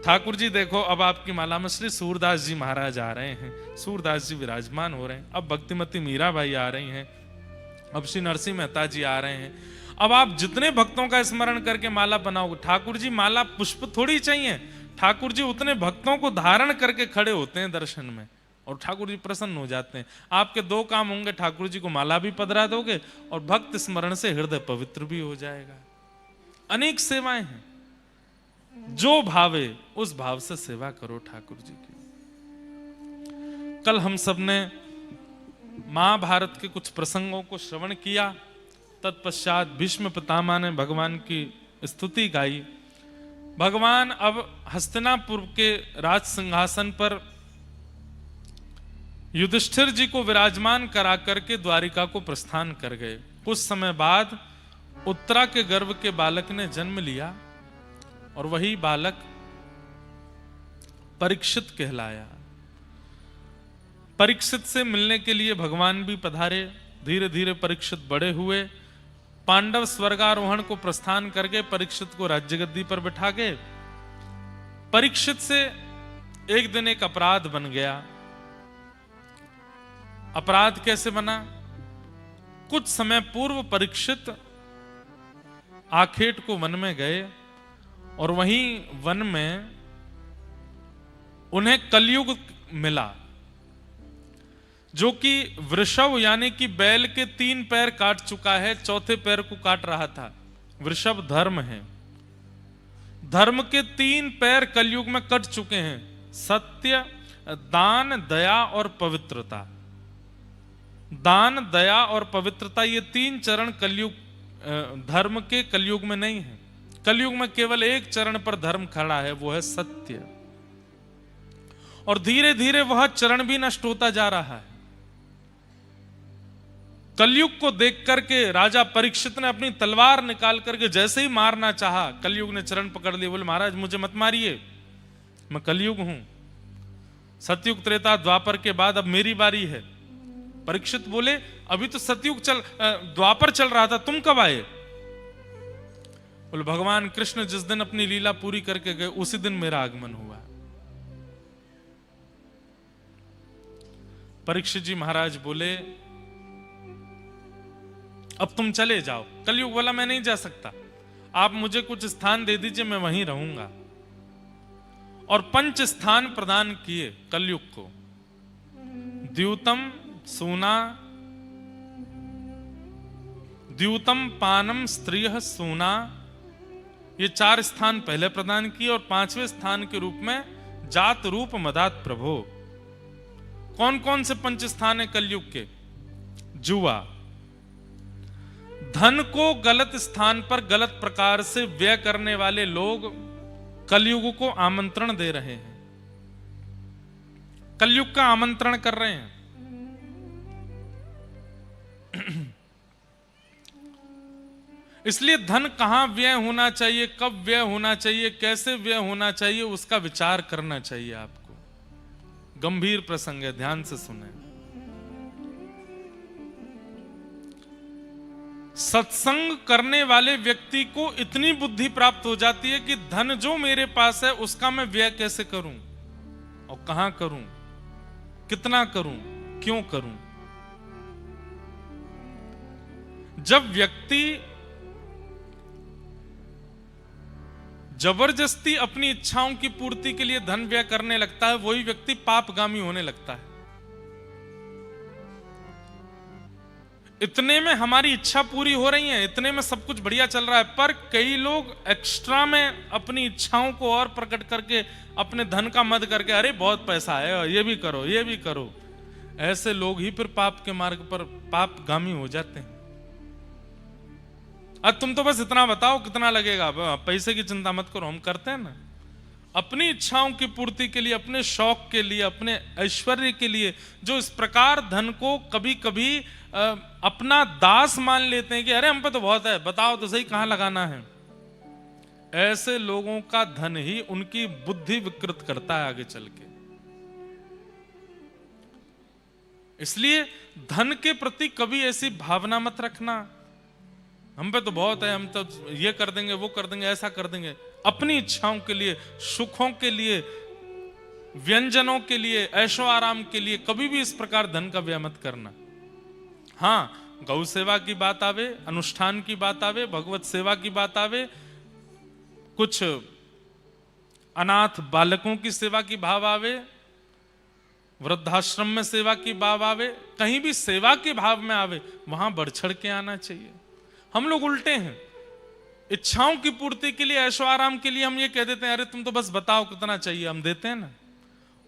ठाकुर जी देखो, अब आपकी माला में श्री सूरदास जी महाराज आ रहे हैं, सूरदास जी विराजमान हो रहे हैं, अब भक्तिमती मीराबाई आ रही हैं, अब श्री नरसिंह मेहता जी आ रहे हैं। अब आप जितने भक्तों का स्मरण करके माला बनाओगे, ठाकुर जी माला पुष्प थोड़ी चाहिए, ठाकुर जी उतने भक्तों को धारण करके खड़े होते हैं दर्शन में और ठाकुर जी प्रसन्न हो जाते हैं। आपके दो काम होंगे, ठाकुर जी को माला भी पधरा दोगे और भक्त स्मरण से हृदय पवित्र भी हो जाएगा। अनेक सेवाएं हैं, जो भावे उस भाव से सेवा करो ठाकुर जी की। कल हम सब ने महाभारत के कुछ प्रसंगों को श्रवण किया, तत्पश्चात भीष्म पितामह ने भगवान की स्तुति गाई। भगवान अब हस्तिनापुर के राज सिंहासन पर युधिष्ठिर जी को विराजमान करा करके द्वारिका को प्रस्थान कर गए। कुछ समय बाद उत्तरा के गर्भ के बालक ने जन्म लिया और वही बालक परीक्षित कहलाया। परीक्षित से मिलने के लिए भगवान भी पधारे। धीरे धीरे परीक्षित बड़े हुए। पांडव स्वर्गारोहण को प्रस्थान करके परीक्षित को राज्य गद्दी पर बिठा गए। परीक्षित से एक दिन एक अपराध बन गया। अपराध कैसे बना? कुछ समय पूर्व परीक्षित आखेट को वन में गए और वहीं वन में उन्हें कलयुग मिला, जो कि वृषभ यानी कि बैल के 3 पैर काट चुका है, चौथे पैर को काट रहा था। वृषभ धर्म है, धर्म के 3 पैर कलयुग में कट चुके हैं, सत्य, दान, दया और पवित्रता। दान, दया और पवित्रता, ये 3 चरण कलयुग धर्म के कलयुग में नहीं है। कलयुग में केवल एक चरण पर धर्म खड़ा है, वो है सत्य, और धीरे धीरे वह चरण भी नष्ट होता जा रहा है। कलयुग को देख करके राजा परीक्षित ने अपनी तलवार निकाल करके जैसे ही मारना चाहा, कलयुग ने चरण पकड़ लिए, बोले महाराज मुझे मत मारिए, मैं कलयुग हूं, सतयुग त्रेता द्वापर के बाद अब मेरी बारी है। परीक्षित बोले अभी तो सतयुग द्वापर चल रहा था, तुम कब आए? बोले भगवान कृष्ण जिस दिन अपनी लीला पूरी करके गए उसी दिन मेरा आगमन हुआ। परीक्षित जी महाराज बोले अब तुम चले जाओ। कलयुग वाला मैं नहीं जा सकता, आप मुझे कुछ स्थान दे दीजिए, मैं वहीं रहूंगा। और 5 स्थान प्रदान किए कलयुग को, द्यूतम, सूना, द्यूतम, पानम, स्त्रियः, सूना, ये 4 स्थान पहले प्रदान किए, और 5वें स्थान के रूप में जात रूप मदात प्रभो। कौन कौन से 5 स्थान है कलयुग के? जुआ, धन को गलत स्थान पर गलत प्रकार से व्यय करने वाले लोग कलयुग को आमंत्रण दे रहे हैं, कलयुग का आमंत्रण कर रहे हैं। इसलिए धन कहां व्यय होना चाहिए, कब व्यय होना चाहिए, कैसे व्यय होना चाहिए, उसका विचार करना चाहिए आपको। गंभीर प्रसंग है, ध्यान से सुने। सत्संग करने वाले व्यक्ति को इतनी बुद्धि प्राप्त हो जाती है कि धन जो मेरे पास है उसका मैं व्यय कैसे करूं और कहां करूं, कितना करूं, क्यों करूं। जब व्यक्ति जबरदस्ती अपनी इच्छाओं की पूर्ति के लिए धन व्यय करने लगता है, वही व्यक्ति पापगामी होने लगता है। इतने में हमारी इच्छा पूरी हो रही है, इतने में सब कुछ बढ़िया चल रहा है, पर कई लोग एक्स्ट्रा में अपनी इच्छाओं को और प्रकट करके अपने धन का मद करके, अरे बहुत पैसा है, ये भी करो, ये भी करो, ऐसे लोग ही फिर पाप के मार्ग पर पापगामी हो जाते हैं। अब तुम तो बस इतना बताओ कितना लगेगा, पैसे की चिंता मत करो, हम करते हैं ना। अपनी इच्छाओं की पूर्ति के लिए, अपने शौक के लिए, अपने ऐश्वर्य के लिए, जो इस प्रकार धन को कभी कभी अपना दास मान लेते हैं कि अरे हम पे तो बहुत है, बताओ तो सही कहां लगाना है, ऐसे लोगों का धन ही उनकी बुद्धि विकृत करता है आगे चल के। इसलिए धन के प्रति कभी ऐसी भावना मत रखना, हम पे तो बहुत है, हम तो ये कर देंगे, वो कर देंगे, ऐसा कर देंगे। अपनी इच्छाओं के लिए, सुखों के लिए, व्यंजनों के लिए, ऐशो आराम के लिए कभी भी इस प्रकार धन का व्यय मत करना। हाँ, गौ सेवा की बात आवे, अनुष्ठान की बात आवे, भगवत सेवा की बात आवे, कुछ अनाथ बालकों की सेवा की भाव आवे, वृद्धाश्रम में सेवा की भाव आवे, कहीं भी सेवा के भाव में आवे, वहां बढ़ चढ़ के आना चाहिए। हम लोग उल्टे हैं, इच्छाओं की पूर्ति के लिए, ऐशो आराम के लिए हम ये कह देते हैं अरे तुम तो बस बताओ कितना चाहिए, हम देते हैं ना।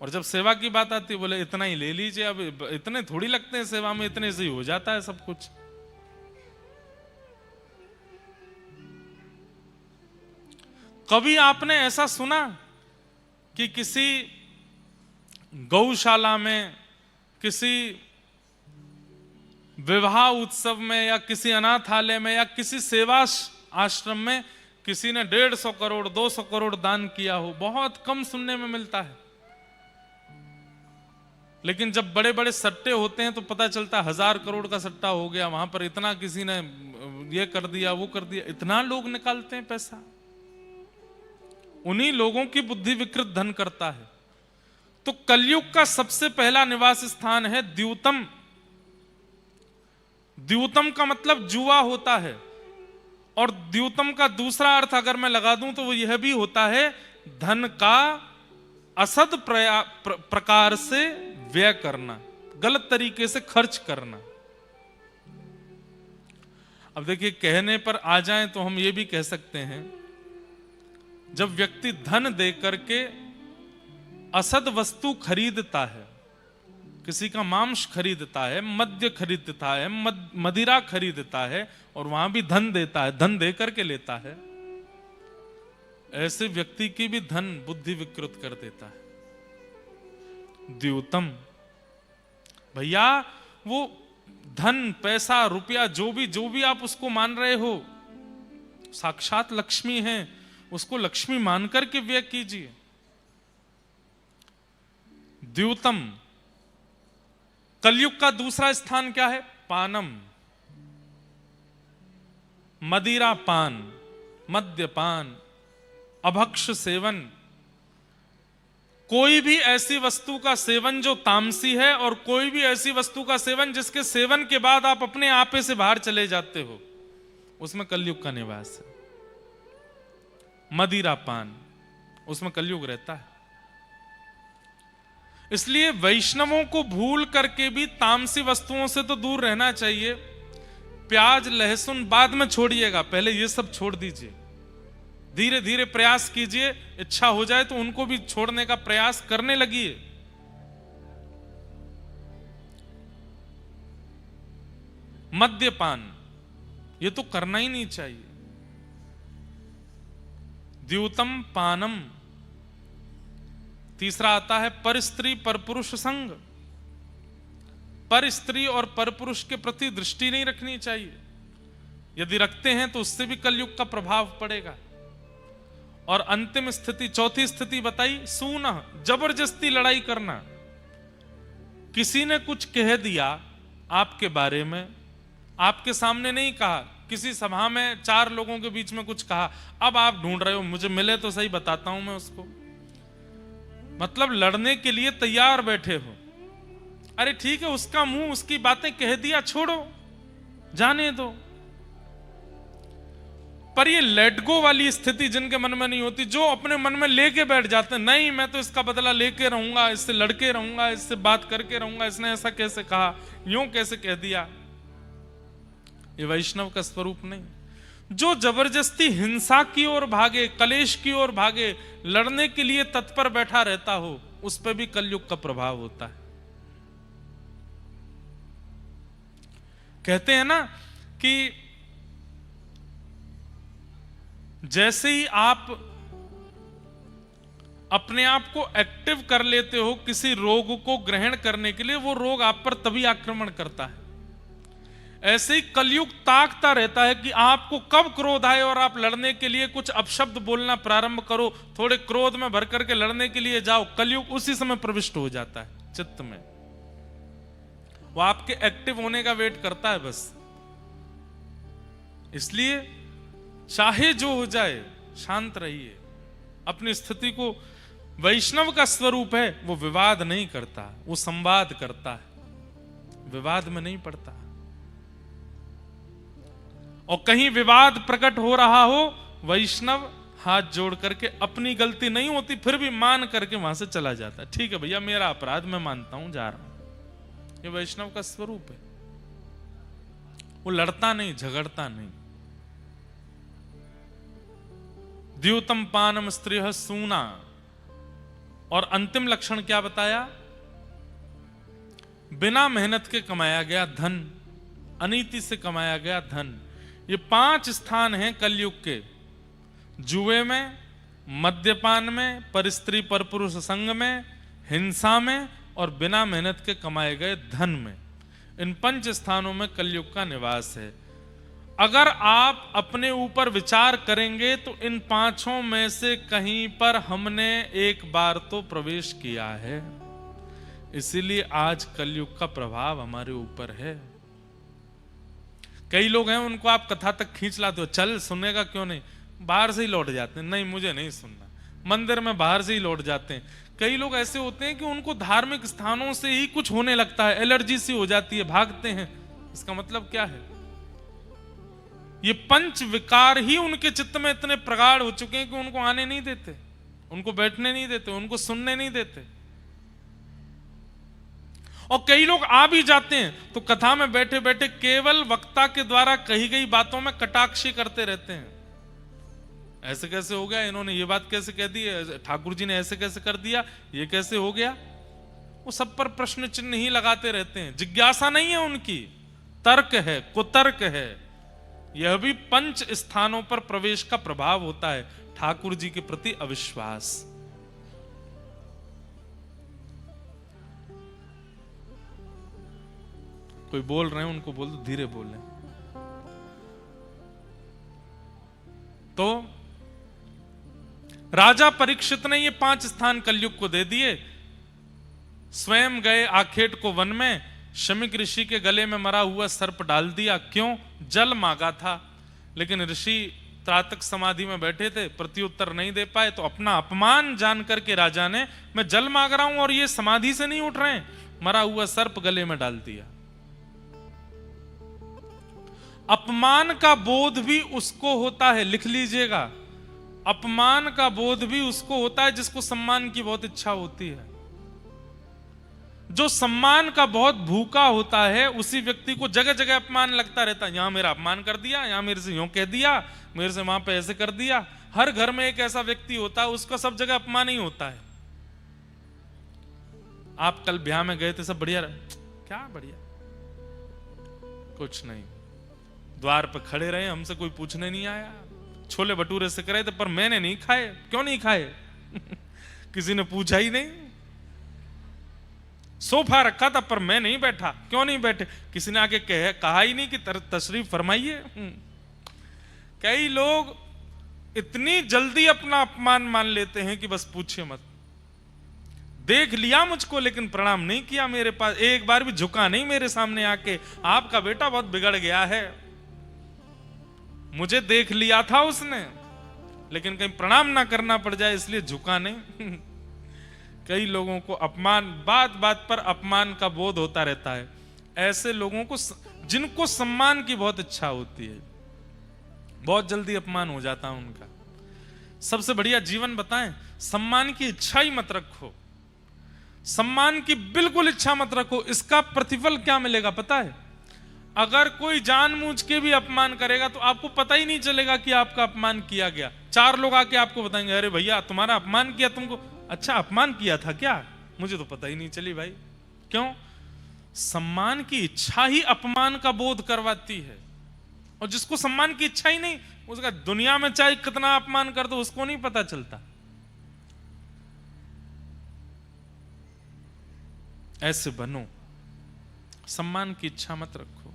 और जब सेवा की बात आती है बोले इतना ही ले लीजिए, अब इतने थोड़ी लगते हैं सेवा में, इतने से ही हो जाता है सब कुछ। कभी आपने ऐसा सुना कि किसी गौशाला में, किसी विवाह उत्सव में, या किसी अनाथालय में, या किसी सेवा आश्रम में किसी ने 150 करोड़ 200 करोड़ दान किया हो? बहुत कम सुनने में मिलता है। लेकिन जब बड़े बड़े सट्टे होते हैं तो पता चलता है 1000 करोड़ का सट्टा हो गया, वहां पर इतना किसी ने ये कर दिया, वो कर दिया, इतना लोग निकालते हैं पैसा। उन्हीं लोगों की बुद्धि विकृत धन करता है। तो कलयुग का सबसे पहला निवास स्थान है द्यूतम। द्यूतम का मतलब जुआ होता है, और द्यूतम का दूसरा अर्थ अगर मैं लगा दूं तो वो यह भी होता है धन का असद प्रकार से व्यय करना, गलत तरीके से खर्च करना। अब देखिए, कहने पर आ जाएं तो हम ये भी कह सकते हैं, जब व्यक्ति धन दे करके असद वस्तु खरीदता है, किसी का मांस खरीदता है, मद्य खरीदता है, मदिरा खरीदता है और वहां भी धन देता है, धन दे करके लेता है, ऐसे व्यक्ति की भी धन बुद्धि विकृत कर देता है। द्यूतम, भैया वो धन, पैसा, रुपया, जो भी आप उसको मान रहे हो, साक्षात लक्ष्मी है, उसको लक्ष्मी मान करके व्यय कीजिए। द्यूतम, कलयुग का दूसरा स्थान क्या है? पानम, मदिरा पान, मद्यपान, अभक्ष सेवन, कोई भी ऐसी वस्तु का सेवन जो तामसी है और कोई भी ऐसी वस्तु का सेवन जिसके सेवन के बाद आप अपने आपे से बाहर चले जाते हो, उसमें कलयुग का निवास है। मदिरा पान, उसमें कलयुग रहता है। इसलिए वैष्णवों को भूल करके भी तामसी वस्तुओं से तो दूर रहना चाहिए। प्याज लहसुन बाद में छोड़िएगा, पहले ये सब छोड़ दीजिए, धीरे धीरे प्रयास कीजिए, इच्छा हो जाए तो उनको भी छोड़ने का प्रयास करने लगिए। मद्यपान, ये तो करना ही नहीं चाहिए। द्यूतम पानम, तीसरा आता है पर स्त्री पर पुरुष संग। पर स्त्री और पर पुरुष के प्रति दृष्टि नहीं रखनी चाहिए, यदि रखते हैं तो उससे भी कलयुग का प्रभाव पड़ेगा। और अंतिम स्थिति, चौथी स्थिति बताई, सूना, जबरदस्ती लड़ाई करना। किसी ने कुछ कह दिया आपके बारे में, आपके सामने नहीं कहा, किसी सभा में 4 लोगों के बीच में कुछ कहा, अब आप ढूंढ रहे हो मुझे मिले तो सही, बताता हूं मैं उसको। मतलब लड़ने के लिए तैयार बैठे हो। अरे ठीक है, उसका मुंह, उसकी बातें कह दिया, छोड़ो, जाने दो। पर ये लेट गो वाली स्थिति जिनके मन में नहीं होती, जो अपने मन में लेके बैठ जाते हैं, नहीं मैं तो इसका बदला लेके रहूंगा, इससे लड़के रहूंगा, इससे बात करके रहूंगा, इसने ऐसा कैसे कहा, यूं कैसे कह दिया, ये वैष्णव का स्वरूप नहीं। जो जबरदस्ती हिंसा की ओर भागे, कलेश की ओर भागे, लड़ने के लिए तत्पर बैठा रहता हो, उस पर भी कलयुग का प्रभाव होता है। कहते हैं ना कि जैसे ही आप अपने आप को एक्टिव कर लेते हो किसी रोग को ग्रहण करने के लिए, वो रोग आप पर तभी आक्रमण करता है। ऐसे ही कलयुग ताकता रहता है कि आपको कब क्रोध आए और आप लड़ने के लिए कुछ अपशब्द बोलना प्रारंभ करो, थोड़े क्रोध में भर करके लड़ने के लिए जाओ, कलयुग उसी समय प्रविष्ट हो जाता है चित्त में। वो आपके एक्टिव होने का वेट करता है बस। इसलिए चाहे जो हो जाए, शांत रहिए, अपनी स्थिति को, वैष्णव का स्वरूप है वो विवाद नहीं करता, वो संवाद करता है, विवाद में नहीं पड़ता। और कहीं विवाद प्रकट हो रहा हो, वैष्णव हाथ जोड़ करके, अपनी गलती नहीं होती फिर भी मान करके वहां से चला जाता है। ठीक है भैया, मेरा अपराध, मैं मानता हूं, जा रहा हूं। ये वैष्णव का स्वरूप है। वो लड़ता नहीं, झगड़ता नहीं। द्यूतम पानम स्त्रियः सूना। और अंतिम लक्षण क्या बताया? बिना मेहनत के कमाया गया धन, अनीति से कमाया गया धन। ये 5 स्थान हैं कलयुग के। जुए में, मद्यपान में, पर स्त्री पर पुरुष संग में, हिंसा में और बिना मेहनत के कमाए गए धन में। इन 5 स्थानों में कलयुग का निवास है। अगर आप अपने ऊपर विचार करेंगे तो इन 5 में से कहीं पर हमने एक बार तो प्रवेश किया है। इसीलिए आज कलयुग का प्रभाव हमारे ऊपर है। कई लोग हैं, उनको आप कथा तक खींच लाते हो, चल सुनेगा क्यों नहीं, बाहर से ही लौट जाते हैं, नहीं मुझे नहीं सुनना, मंदिर में बाहर से ही लौट जाते हैं। कई लोग ऐसे होते हैं कि उनको धार्मिक स्थानों से ही कुछ होने लगता है, एलर्जी सी हो जाती है, भागते हैं। इसका मतलब क्या है? ये 5 विकार ही उनके चित्त में इतने प्रगाढ़ हो चुके हैं कि उनको आने नहीं देते, उनको बैठने नहीं देते, उनको सुनने नहीं देते। और कई लोग आ भी जाते हैं तो कथा में बैठे बैठे केवल वक्ता के द्वारा कही गई बातों में कटाक्षी करते रहते हैं। ऐसे कैसे हो गया, इन्होंने ये बात कैसे कह दी, ठाकुर जी ने ऐसे कैसे कर दिया, ये कैसे हो गया। वो सब पर प्रश्न चिन्ह ही लगाते रहते हैं। जिज्ञासा नहीं है उनकी, तर्क है, कुतर्क है। यह भी पंच स्थानों पर प्रवेश का प्रभाव होता है, ठाकुर जी के प्रति अविश्वास। कोई बोल रहे हैं, उनको बोल दो धीरे बोलें। तो राजा परीक्षित ने ये 5 स्थान कलयुग को दे दिए। स्वयं गए आखेट को वन में, शमिक ऋषि के गले में मरा हुआ सर्प डाल दिया। क्यों? जल मांगा था, लेकिन ऋषि त्रातक समाधि में बैठे थे, प्रत्युत्तर नहीं दे पाए। तो अपना अपमान जान करके राजा ने, मैं जल मांग रहा हूं और ये समाधि से नहीं उठ रहे हैं, मरा हुआ सर्प गले में डाल दिया। अपमान का बोध भी उसको होता है, लिख लीजिएगा, अपमान का बोध भी उसको होता है जिसको सम्मान की बहुत इच्छा होती है। जो सम्मान का बहुत भूखा होता है उसी व्यक्ति को जगह जगह अपमान लगता रहता है। यहां मेरा अपमान कर दिया, यहां मेरे से यूं कह दिया, मेरे से वहां पे ऐसे कर दिया। हर घर में एक ऐसा व्यक्ति होता है, उसका सब जगह अपमान ही होता है। आप कल ब्याह में गए थे, सब बढ़िया क्या बढ़िया, कुछ नहीं, द्वार पर खड़े रहे, हमसे कोई पूछने नहीं आया। छोले भटूरे से करे थे पर मैंने नहीं खाए। क्यों नहीं खाए? किसी ने पूछा ही नहीं। सोफा रखा था पर मैं नहीं बैठा। क्यों नहीं बैठे? किसी ने आके कहा ही नहीं कि तशरीफ फरमाइए। कई लोग इतनी जल्दी अपना अपमान मान लेते हैं कि बस पूछिए मत। देख लिया मुझको लेकिन प्रणाम नहीं किया मेरे पास, एक बार भी झुका नहीं मेरे सामने आके, आपका बेटा बहुत बिगड़ गया है। मुझे देख लिया था उसने, लेकिन कहीं प्रणाम ना करना पड़ जाए इसलिए झुका नहीं। कई लोगों को अपमान, बात बात पर अपमान का बोध होता रहता है। ऐसे लोगों को, जिनको सम्मान की बहुत इच्छा होती है, बहुत जल्दी अपमान हो जाता है उनका। सबसे बढ़िया जीवन बताएं, सम्मान की इच्छा ही मत रखो, सम्मान की बिल्कुल इच्छा मत रखो। इसका प्रतिफल क्या मिलेगा पता है? अगर कोई जानबूझ के भी अपमान करेगा तो आपको पता ही नहीं चलेगा कि आपका अपमान किया गया। 4 लोग आके आपको बताएंगे, अरे भैया तुम्हारा अपमान किया, तुमको अच्छा अपमान किया था क्या? मुझे तो पता ही नहीं चली भाई। क्यों? सम्मान की इच्छा ही अपमान का बोध करवाती है। और जिसको सम्मान की इच्छा ही नहीं, उसका दुनिया में चाहे कितना अपमान कर दो उसको नहीं पता चलता। ऐसे बनो, सम्मान की इच्छा मत रखो।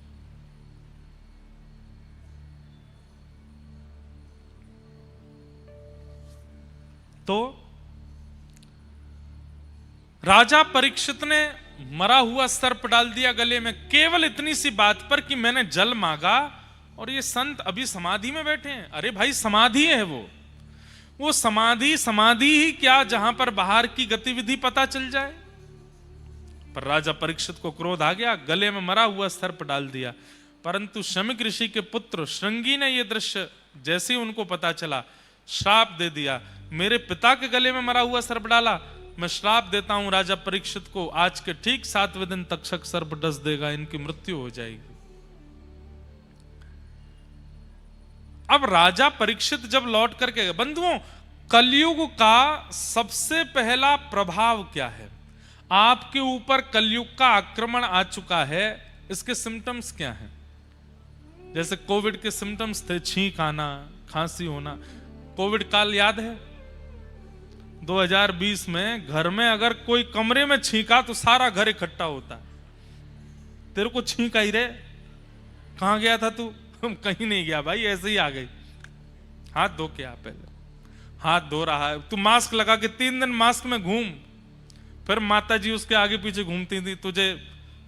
तो राजा परीक्षित ने मरा हुआ सर्प डाल दिया गले में, केवल इतनी सी बात पर कि मैंने जल मांगा और ये संत अभी समाधि में बैठे हैं। अरे भाई समाधि है वो समाधि ही क्या, जहां पर बाहर की गतिविधि पता चल जाए। पर राजा परीक्षित को क्रोध आ गया, गले में मरा हुआ सर्प डाल दिया। परंतु शमिक ऋषि के पुत्र श्रृंगी ने यह दृश्य जैसे ही उनको पता चला, श्राप दे दिया, मेरे पिता के गले में मरा हुआ सर्प डाला, मैं श्राप देता हूं राजा परीक्षित को, आज के ठीक 7वें दिन तक्षक सर्प डस देगा, इनकी मृत्यु हो जाएगी। अब राजा परीक्षित जब लौट करके गए, बंधुओं कलयुग का सबसे पहला प्रभाव क्या है? आपके ऊपर कलयुग का आक्रमण आ चुका है। इसके सिम्टम्स क्या हैं? जैसे कोविड के सिम्टम्स थे, छींक आना, खांसी होना। कोविड काल याद है? 2020 में घर में अगर कोई कमरे में छींका तो सारा घर इकट्ठा होता। तेरे को छींक आई रे, कहां गया था तू? कहीं नहीं गया भाई, ऐसे ही आ गई। हाथ धो के आ, पहले हाथ धो रहा है, तू मास्क लगा के 3 दिन मास्क में घूम। फिर माता जी उसके आगे पीछे घूमती थी, तुझे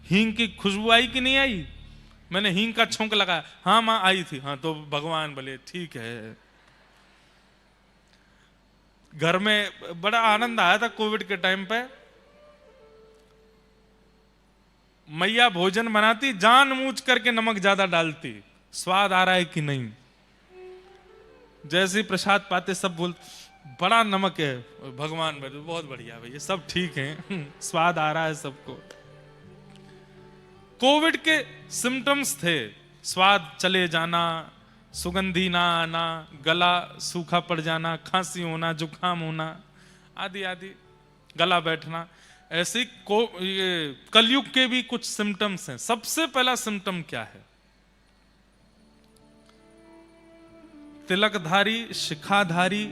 हींग की खुशबू आई कि नहीं आई? मैंने हींग का छौंक लगाया, हाँ मां आई थी। हाँ तो भगवान बोले ठीक है। घर में बड़ा आनंद आया था कोविड के टाइम पे। मैया भोजन बनाती, जानबूझ करके नमक ज्यादा डालती, स्वाद आ रहा है कि नहीं। जैसे ही प्रसाद पाते सब बोलते बड़ा नमक है भगवान में, बहुत बढ़िया भैया, सब ठीक है, स्वाद आ रहा है सबको। कोविड के सिम्टम्स थे, स्वाद चले जाना, सुगंधी ना आना, गला सूखा पड़ जाना, खांसी होना, जुकाम होना, आदि आदि, गला बैठना। ऐसे ये कलयुग के भी कुछ सिम्टम्स हैं। सबसे पहला सिम्टम क्या है? तिलकधारी, शिखाधारी,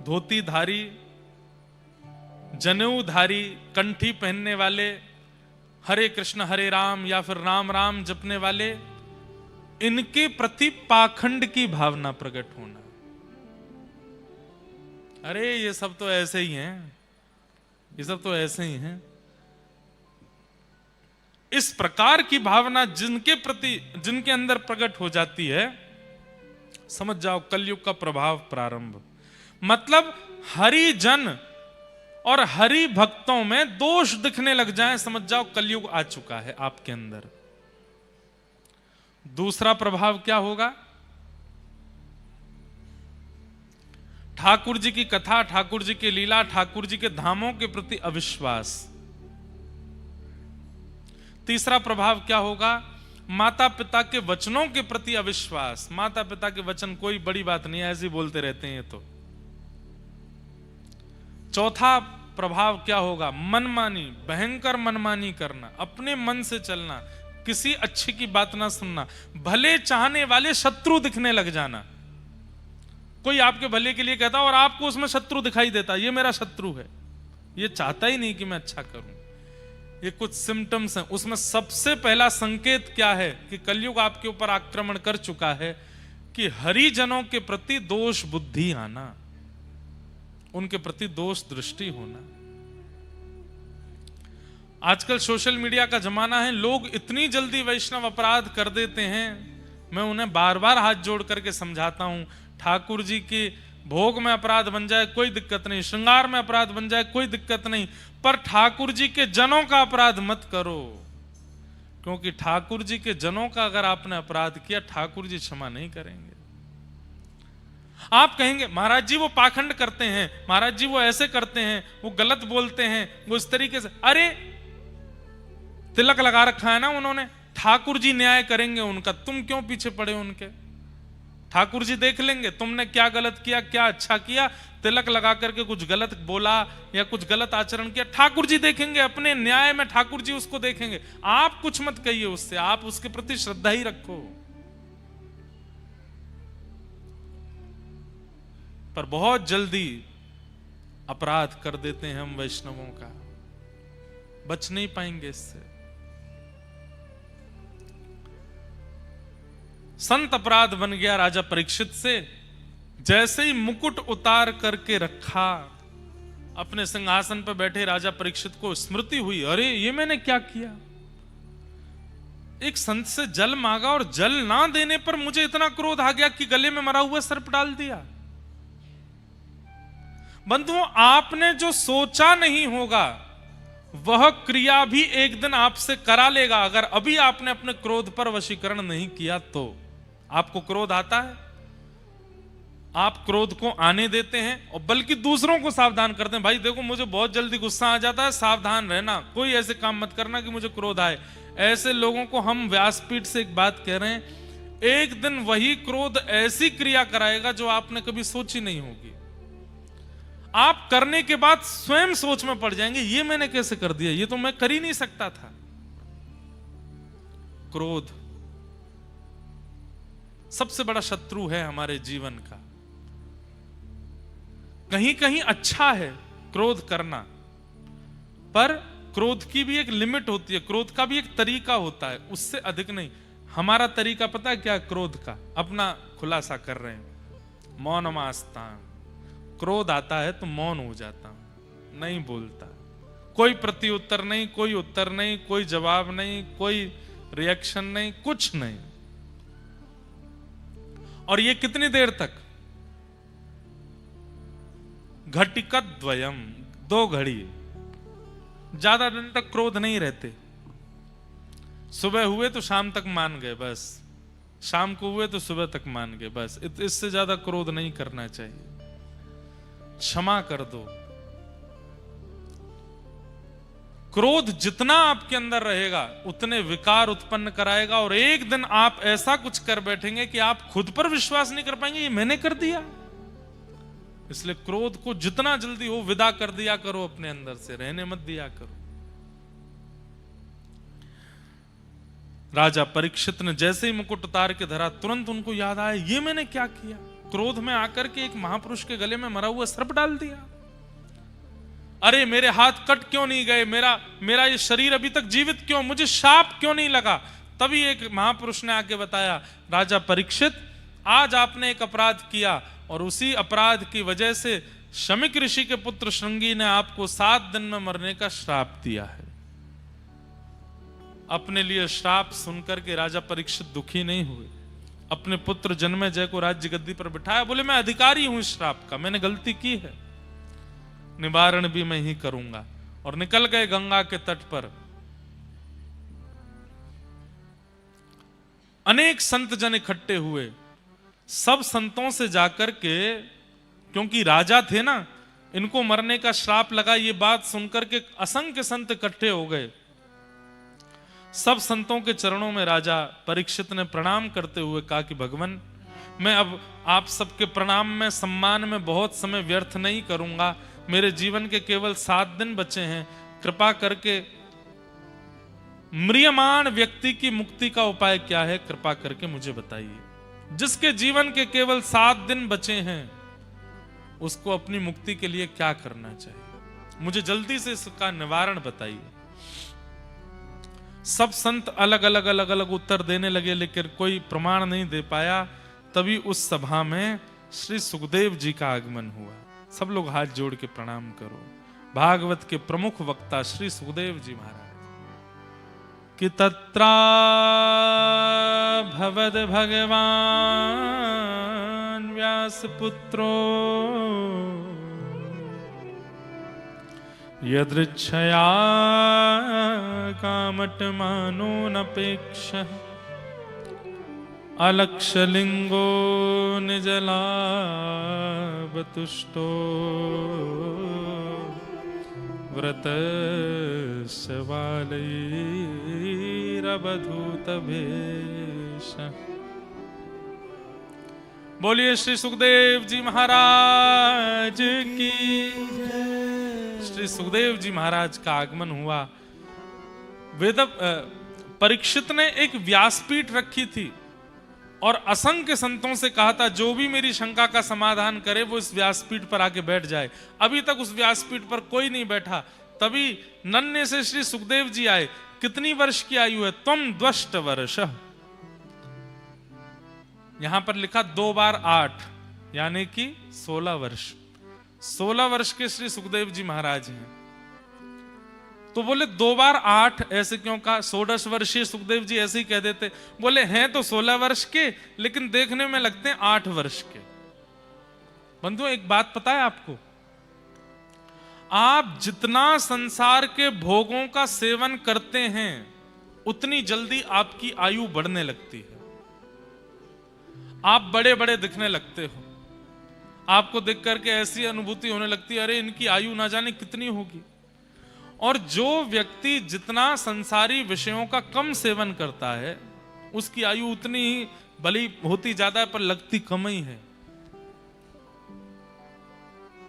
धोतीधारी, जनेऊधारी, कंठी पहनने वाले, हरे कृष्ण हरे राम या फिर राम राम जपने वाले, इनके प्रति पाखंड की भावना प्रकट होना। अरे ये सब तो ऐसे ही हैं, ये सब तो ऐसे ही हैं। इस प्रकार की भावना जिनके प्रति, जिनके अंदर प्रकट हो जाती है, समझ जाओ कलयुग का प्रभाव प्रारंभ। मतलब हरिजन और हरि भक्तों में दोष दिखने लग जाए, समझ जाओ कलयुग आ चुका है आपके अंदर। दूसरा प्रभाव क्या होगा? ठाकुर जी की कथा, ठाकुर जी की लीला, ठाकुर जी के धामों के प्रति अविश्वास। तीसरा प्रभाव क्या होगा? माता पिता के वचनों के प्रति अविश्वास। माता पिता के वचन कोई बड़ी बात नहीं है, ऐसे ही बोलते रहते हैं ये तो। चौथा प्रभाव क्या होगा? मनमानी, भयंकर मनमानी करना, अपने मन से चलना, किसी अच्छे की बात ना सुनना, भले चाहने वाले शत्रु दिखने लग जाना। कोई आपके भले के लिए कहता और आपको उसमें शत्रु दिखाई देता, ये मेरा शत्रु है, ये चाहता ही नहीं कि मैं अच्छा करूं। ये कुछ सिम्टम्स हैं। उसमें सबसे पहला संकेत क्या है कि कलयुग आपके ऊपर आक्रमण कर चुका है? कि हरिजनों के प्रति दोष बुद्धि आना, उनके प्रति दोष दृष्टि होना। आजकल सोशल मीडिया का जमाना है, लोग इतनी जल्दी वैष्णव अपराध कर देते हैं। मैं उन्हें बार बार हाथ जोड़ करके समझाता हूं, ठाकुर जी के भोग में अपराध बन जाए कोई दिक्कत नहीं, श्रृंगार में अपराध बन जाए कोई दिक्कत नहीं, पर ठाकुर जी के जनों का अपराध मत करो। क्योंकि ठाकुर जी के जनों का अगर आपने अपराध किया, ठाकुर जी क्षमा नहीं करेंगे। आप कहेंगे महाराज जी वो पाखंड करते हैं, महाराज जी वो ऐसे करते हैं, वो गलत बोलते हैं, वो इस तरीके से। अरे तिलक लगा रखा है ना उन्होंने, ठाकुर जी न्याय करेंगे उनका, तुम क्यों पीछे पड़े उनके? ठाकुर जी देख लेंगे तुमने क्या गलत किया, क्या अच्छा किया। तिलक लगा करके कुछ गलत बोला या कुछ गलत आचरण किया, ठाकुर जी देखेंगे, अपने न्याय में ठाकुर जी उसको देखेंगे। आप कुछ मत कहिए उससे, आप उसके प्रति श्रद्धा ही रखो। पर बहुत जल्दी अपराध कर देते हैं हम वैष्णवों का, बच नहीं पाएंगे इससे। संत अपराध बन गया राजा परीक्षित से। जैसे ही मुकुट उतार करके रखा, अपने सिंहासन पर बैठे राजा परीक्षित को स्मृति हुई, अरे ये मैंने क्या किया? एक संत से जल मांगा और जल ना देने पर मुझे इतना क्रोध आ गया कि गले में मरा हुआ सर्प डाल दिया। बंधुओं, आपने जो सोचा नहीं होगा वह क्रिया भी एक दिन आपसे करा लेगा। अगर अभी आपने अपने क्रोध पर वशीकरण नहीं किया तो। आपको क्रोध आता है, आप क्रोध को आने देते हैं और बल्कि दूसरों को सावधान करते हैं, भाई देखो मुझे बहुत जल्दी गुस्सा आ जाता है, सावधान रहना, कोई ऐसे काम मत करना कि मुझे क्रोध आए। ऐसे लोगों को हम व्यासपीठ से एक बात कह रहे हैं, एक दिन वही क्रोध ऐसी क्रिया कराएगा जो आपने कभी सोची नहीं होगी। आप करने के बाद स्वयं सोच में पड़ जाएंगे, ये मैंने कैसे कर दिया, ये तो मैं कर ही नहीं सकता था। क्रोध सबसे बड़ा शत्रु है हमारे जीवन का। कहीं कहीं अच्छा है क्रोध करना, पर क्रोध की भी एक लिमिट होती है, क्रोध का भी एक तरीका होता है, उससे अधिक नहीं। हमारा तरीका पता है क्या? क्रोध का अपना खुलासा कर रहे हैं, मौनमास्ता। क्रोध आता है तो मौन हो जाता हूं, नहीं बोलता, कोई प्रत्युत्तर नहीं, कोई उत्तर नहीं, कोई जवाब नहीं, कोई रिएक्शन नहीं, कुछ नहीं। और ये कितनी देर तक? घटिका द्वयम, 2 घड़ी, ज्यादा दिन तक क्रोध नहीं रहते। सुबह हुए तो शाम तक मान गए बस, शाम को हुए तो सुबह तक मान गए बस, इससे ज्यादा क्रोध नहीं करना चाहिए। क्षमा कर दो। क्रोध जितना आपके अंदर रहेगा उतने विकार उत्पन्न कराएगा, और एक दिन आप ऐसा कुछ कर बैठेंगे कि आप खुद पर विश्वास नहीं कर पाएंगे, ये मैंने कर दिया। इसलिए क्रोध को जितना जल्दी हो विदा कर दिया करो, अपने अंदर से रहने मत दिया करो। राजा परीक्षित ने जैसे ही मुकुट उतार के धरा, तुरंत उनको याद आया, ये मैंने क्या किया। क्रोध में आकर के एक महापुरुष के गले में मरा हुआ सर्प डाल दिया। अरे मेरे हाथ कट क्यों नहीं गए, मेरा ये शरीर अभी तक जीवित क्यों, मुझे शाप क्यों नहीं लगा। तभी एक महापुरुष ने आके बताया, राजा परीक्षित, आज आपने एक अपराध किया, और उसी अपराध की वजह से शमिक ऋषि के पुत्र श्रृंगी ने आपको 7 दिन में मरने का श्राप दिया है। अपने लिए श्राप सुनकर के राजा परीक्षित दुखी नहीं हुए, अपने पुत्र जन्मेजय को राज्य गद्दी पर बिठाया। बोले, मैं अधिकारी हूं इस श्राप का, मैंने गलती की है, निवारण भी मैं ही करूंगा। और निकल गए गंगा के तट पर। अनेक संत जन इकट्ठे हुए। सब संतों से जाकर के, क्योंकि राजा थे ना, इनको मरने का श्राप लगा, ये बात सुनकर के असंख्य संत इकट्ठे हो गए। सब संतों के चरणों में राजा परीक्षित ने प्रणाम करते हुए कहा कि भगवान, मैं अब आप सबके प्रणाम में, सम्मान में बहुत समय व्यर्थ नहीं करूंगा। मेरे जीवन के केवल 7 दिन बचे हैं, कृपा करके म्रियमाण व्यक्ति की मुक्ति का उपाय क्या है, कृपा करके मुझे बताइए। जिसके जीवन के केवल 7 दिन बचे हैं, उसको अपनी मुक्ति के लिए क्या करना चाहिए, मुझे जल्दी से इसका निवारण बताइए। सब संत अलग अलग उत्तर देने लगे, लेकिन कोई प्रमाण नहीं दे पाया। तभी उस सभा में श्री सुखदेव जी का आगमन हुआ। सब लोग हाथ जोड़ के प्रणाम करो। भागवत के प्रमुख वक्ता श्री सुखदेव जी महाराज कि तत्रा भवद भगवान व्यास पुत्रो यदृच्छया कामटमानो नपेक्ष अलक्षलिंगो निजलाभतुष्टो व्रतस्य बालैरवधूतभेष। बोलिए श्री सुखदेव जी महाराज की। श्री सुखदेव जी महाराज का आगमन हुआ। परीक्षित ने एक व्यासपीठ रखी थी और असंख्य संतों से कहा था, जो भी मेरी शंका का समाधान करे वो इस व्यासपीठ पर आके बैठ जाए। अभी तक उस व्यासपीठ पर कोई नहीं बैठा। तभी नन्हे से श्री सुखदेव जी आए। कितनी वर्ष की आयु है? त्वम द्वष्ट वर्ष। यहां पर लिखा 2 बार 8 यानी कि 16 वर्ष। 16 वर्ष के श्री सुखदेव जी महाराज हैं। तो बोले 2 बार 8 ऐसे क्यों कहा? 16 वर्षीय सुखदेव जी ऐसे ही कह देते। बोले हैं तो 16 वर्ष के, लेकिन देखने में लगते हैं 8 वर्ष के। बंधुओं, एक बात पता है आपको, आप जितना संसार के भोगों का सेवन करते हैं उतनी जल्दी आपकी आयु बढ़ने लगती है। आप बड़े बड़े दिखने लगते हो। आपको देख करके ऐसी अनुभूति होने लगती है, अरे इनकी आयु ना जाने कितनी होगी। और जो व्यक्ति जितना संसारी विषयों का कम सेवन करता है उसकी आयु उतनी ही भली होती ज्यादा है, पर लगती कम ही है।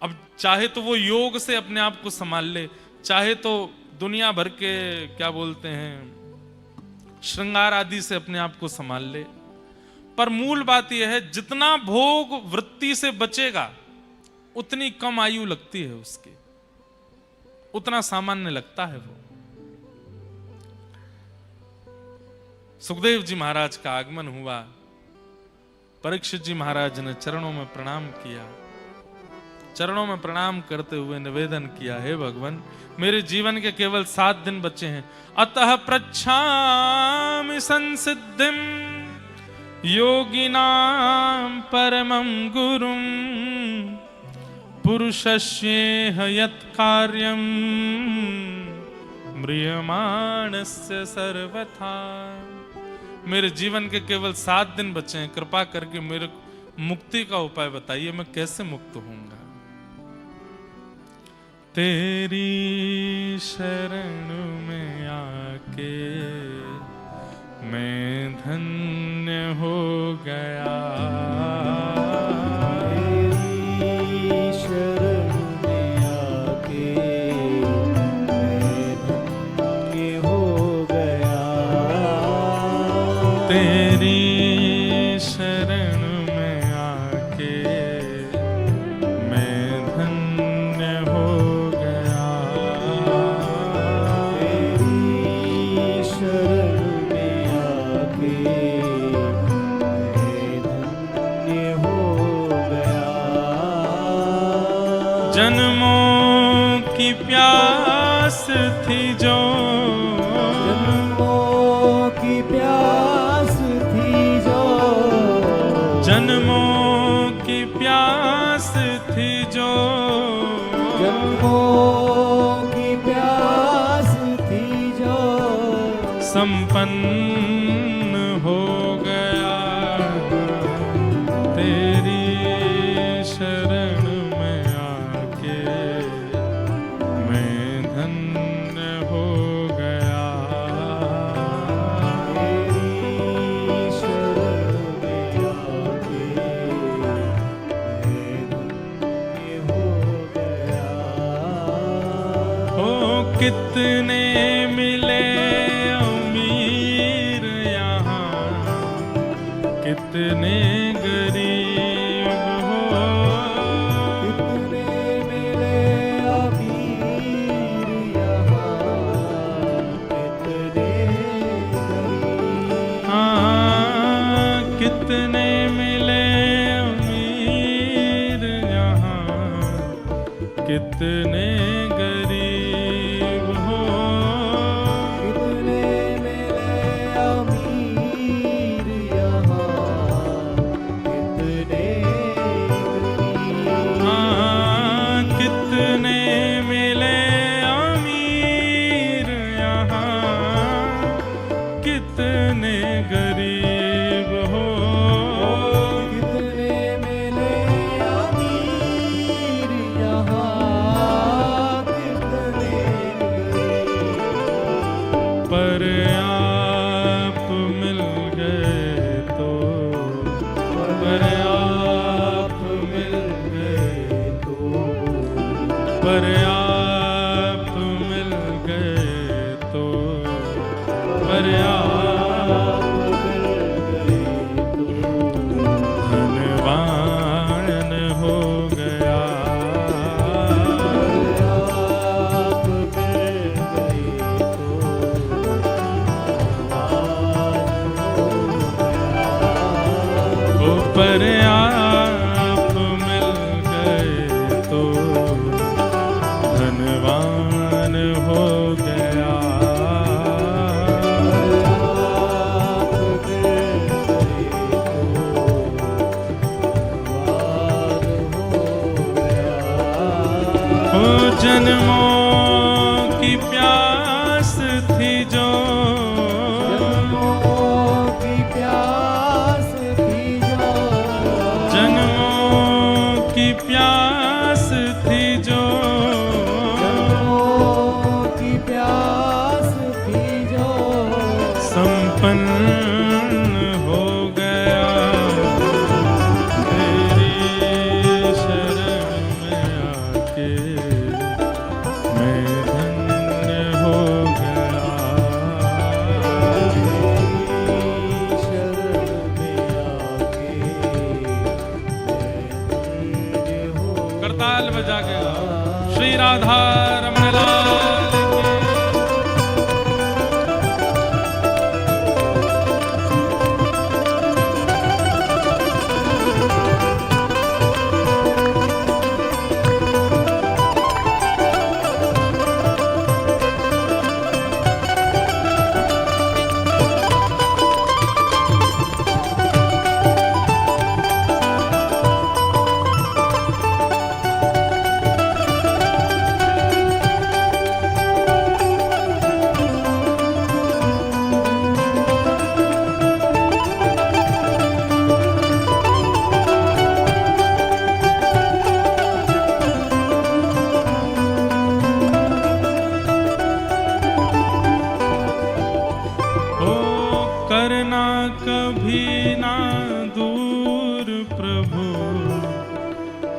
अब चाहे तो वो योग से अपने आप को संभाल ले, चाहे तो दुनिया भर के क्या बोलते हैं श्रृंगार आदि से अपने आप को संभाल ले, पर मूल बात यह है, जितना भोग वृत्ति से बचेगा उतनी कम आयु लगती है उसकी, उतना सामान्य लगता है वो। सुखदेव जी महाराज का आगमन हुआ। परीक्षित जी महाराज ने चरणों में प्रणाम किया। चरणों में प्रणाम करते हुए निवेदन किया, हे भगवान, मेरे जीवन के केवल 7 दिन बचे हैं। अतः पृच्छामि संसिद्धिं योगिनां परमं गुरुं पुरुषस्येह यत् कार्यं म्रियमाणस्य सर्वथा। मेरे जीवन के केवल 7 दिन बचे हैं, कृपा करके मेरे मुक्ति का उपाय बताइए, मैं कैसे मुक्त होऊंगा। तेरी शरण में आके मैं धन्य हो गया। तेरी शरण में आके मैं धन्य हो गया। तेरी शरण में आके मैं धन्य हो गया। तेरी शरण में आके मैं धन्य हो गया। जन्मों की प्यास थी जो जन्मों की प्यास थी जो जन्मों की प्यास थी जो जन्मों की प्यास थी जो संपन्न हो गया। तेरी शरण में आके मैं धन्य हो गया। तेरी शरण में आके मैं धन्य हो गया। ओ कितने मिले अमीर यहाँ, कितने गरीब हो। कितने मिले अमीर यहाँ, कितने गरीब। हाँ, कितने मिले अमीर यहाँ, कितने गरीब हो। कितने मिले अमीर यहाँ, कितने गरीब। हाँ, कितने मिले अमीर यहाँ, कितने गरीब हो। कितने मिले अमीर यहाँ, कितने गरीब। पर आप मिल गए तो, पर आप मिल गए तो पर आप मिल गए तो, पर आप धनवान हो गया। ओ पर आप मिल गए तो धनवान हो गया। ओ जन्मों की प्यास थी जो जन्मों की प्यास थी जो जन्मों की प्यास थी जो जन्मों की प्यास थी जो संपन्न हो गया। तेरी शरण में आके मैं धन्य हो गया। शरण में आके मैं धन्य हो करताल बजा के गाओ। श्री राधा रमण लाल की।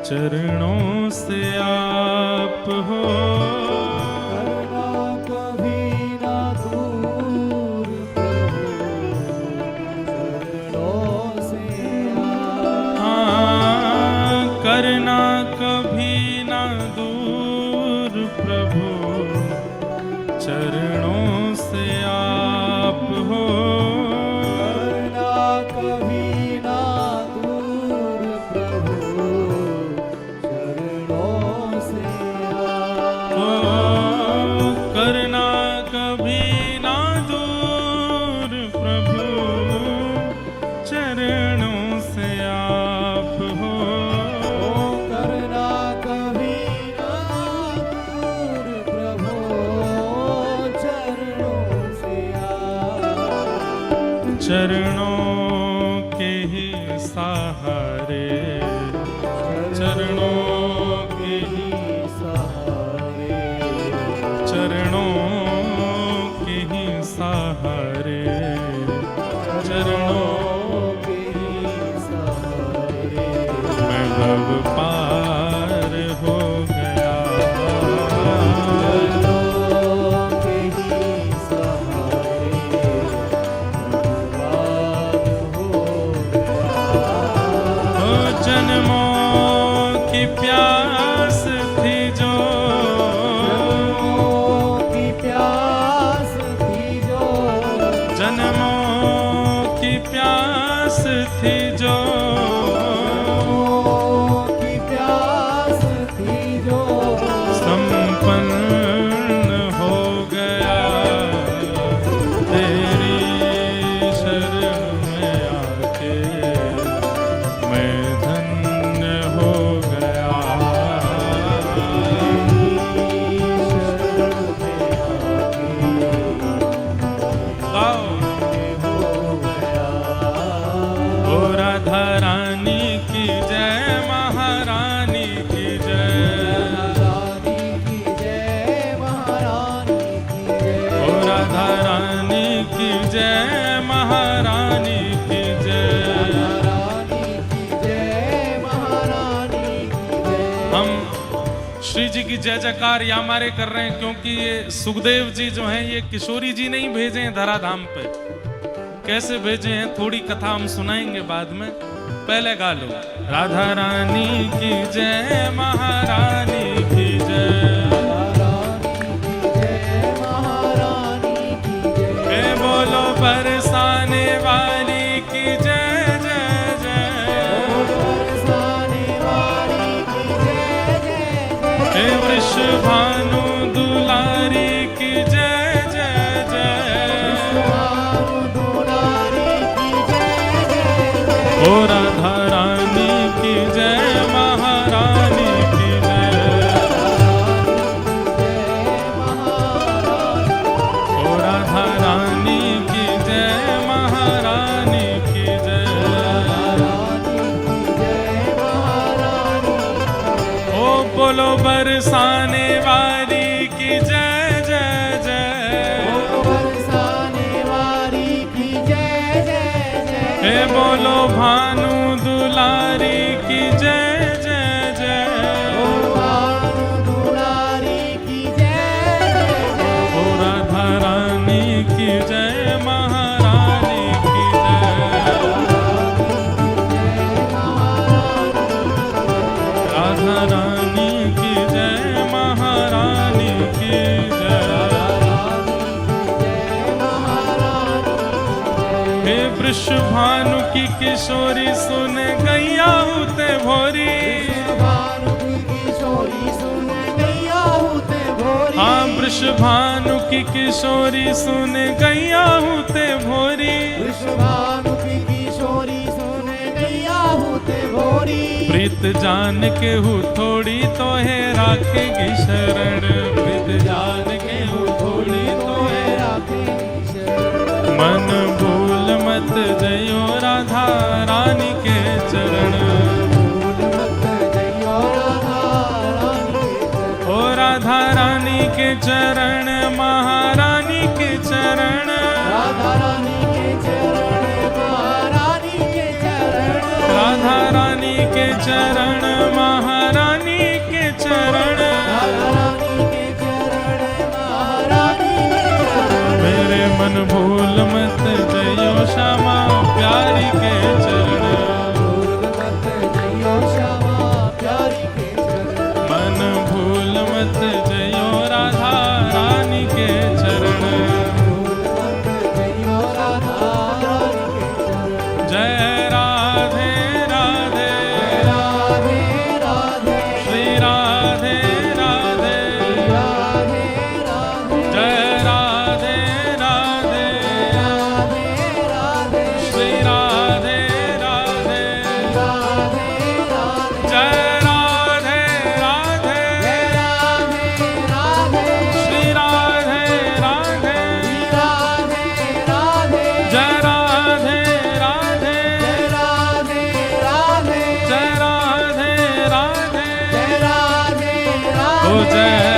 चरणों से आप हो, करना कभी ना दूर प्रभु, चरणों से हाँ, करना कभी ना दूर प्रभु, चरणों से आप हो, करना कभी ना दूर प्रभु, चरणों से ओ, करना कभी ना दूर प्रभु, चरणों से आप हो, करना कभी ना दूर प्रभु, चरणों से चरणों के ही सहारे, चरणों के ही सहारे, चरणों के ही सहारे, चरणों के सहारे, मैं भव पार हो गया, चरणों के ही सहारे, भगवान हो ओ जन्मों की प्यास थी जो, की प्यास थी जो, जन्मों की प्यास थी जो, की प्यास थी जो, संपन्न हो गया तेरी शरण में आके, मैं धन्य हो गया, शरण में गाओ। ओ राधा रानी की जय, महारानी की जय, रानी की जय, महारानी की जय, ओ राधा रानी की जय, महारानी की जय। रानी की जय, महारानी की जय। हम श्री जी की जय जयकार यामारे कर रहे हैं क्योंकि ये सुखदेव जी जो हैं ये किशोरी जी नहीं भेजे हैं धराधाम पे। कैसे भेजे हैं थोड़ी कथा हम सुनाएंगे बाद में, पहले गा लो। राधा रानी की जय, महारानी की जय, रानी की जय, महारानी की जय। हे बोलो बरसाने वाली की जय जय जय, बरसाने वाली की जय जय जय। हे वृषभानु दुलारी की जय जय जय, भानु दुलारी की जय जय जय। ओ राधा रानी की जय, महारानी की जय, ओ राधा रानी की जय, महारानी की जय, ओ बोलो बरसाने वाली की जय जय जय, बरसाने वाली की जय जय जय। हे बोलो भानु दुलारी की जय जय जय, भानु दुलारी की जय जय जय। ओ राधा रानी की जय, महारानी की जय, राधा रानी की जय, महारानी की जय। हे वृषभानु की किशोरी सुन गैया होते भोरी, भानु की किशोरी सुन गैया होते भोरी। हाँ वृषभानु की किशोरी सुन गैया होते भोरी, वृषभानु की किशोरी सुन गैया होते भोरी। प्रीत जान के हूँ थोड़ी तो है राखेगी शरण, प्रीत जान के हूँ थोड़ी तो है राखेगी शरण। मन भूल मत जयो राधा रानी के चरण, भूल मत जइयो राधा रानी के चरण। ओ राधा रानी के चरण, महारानी के चरण, राधा रानी के चरण, महारानी के चरण। राधा रानी के चरण, महारानी जय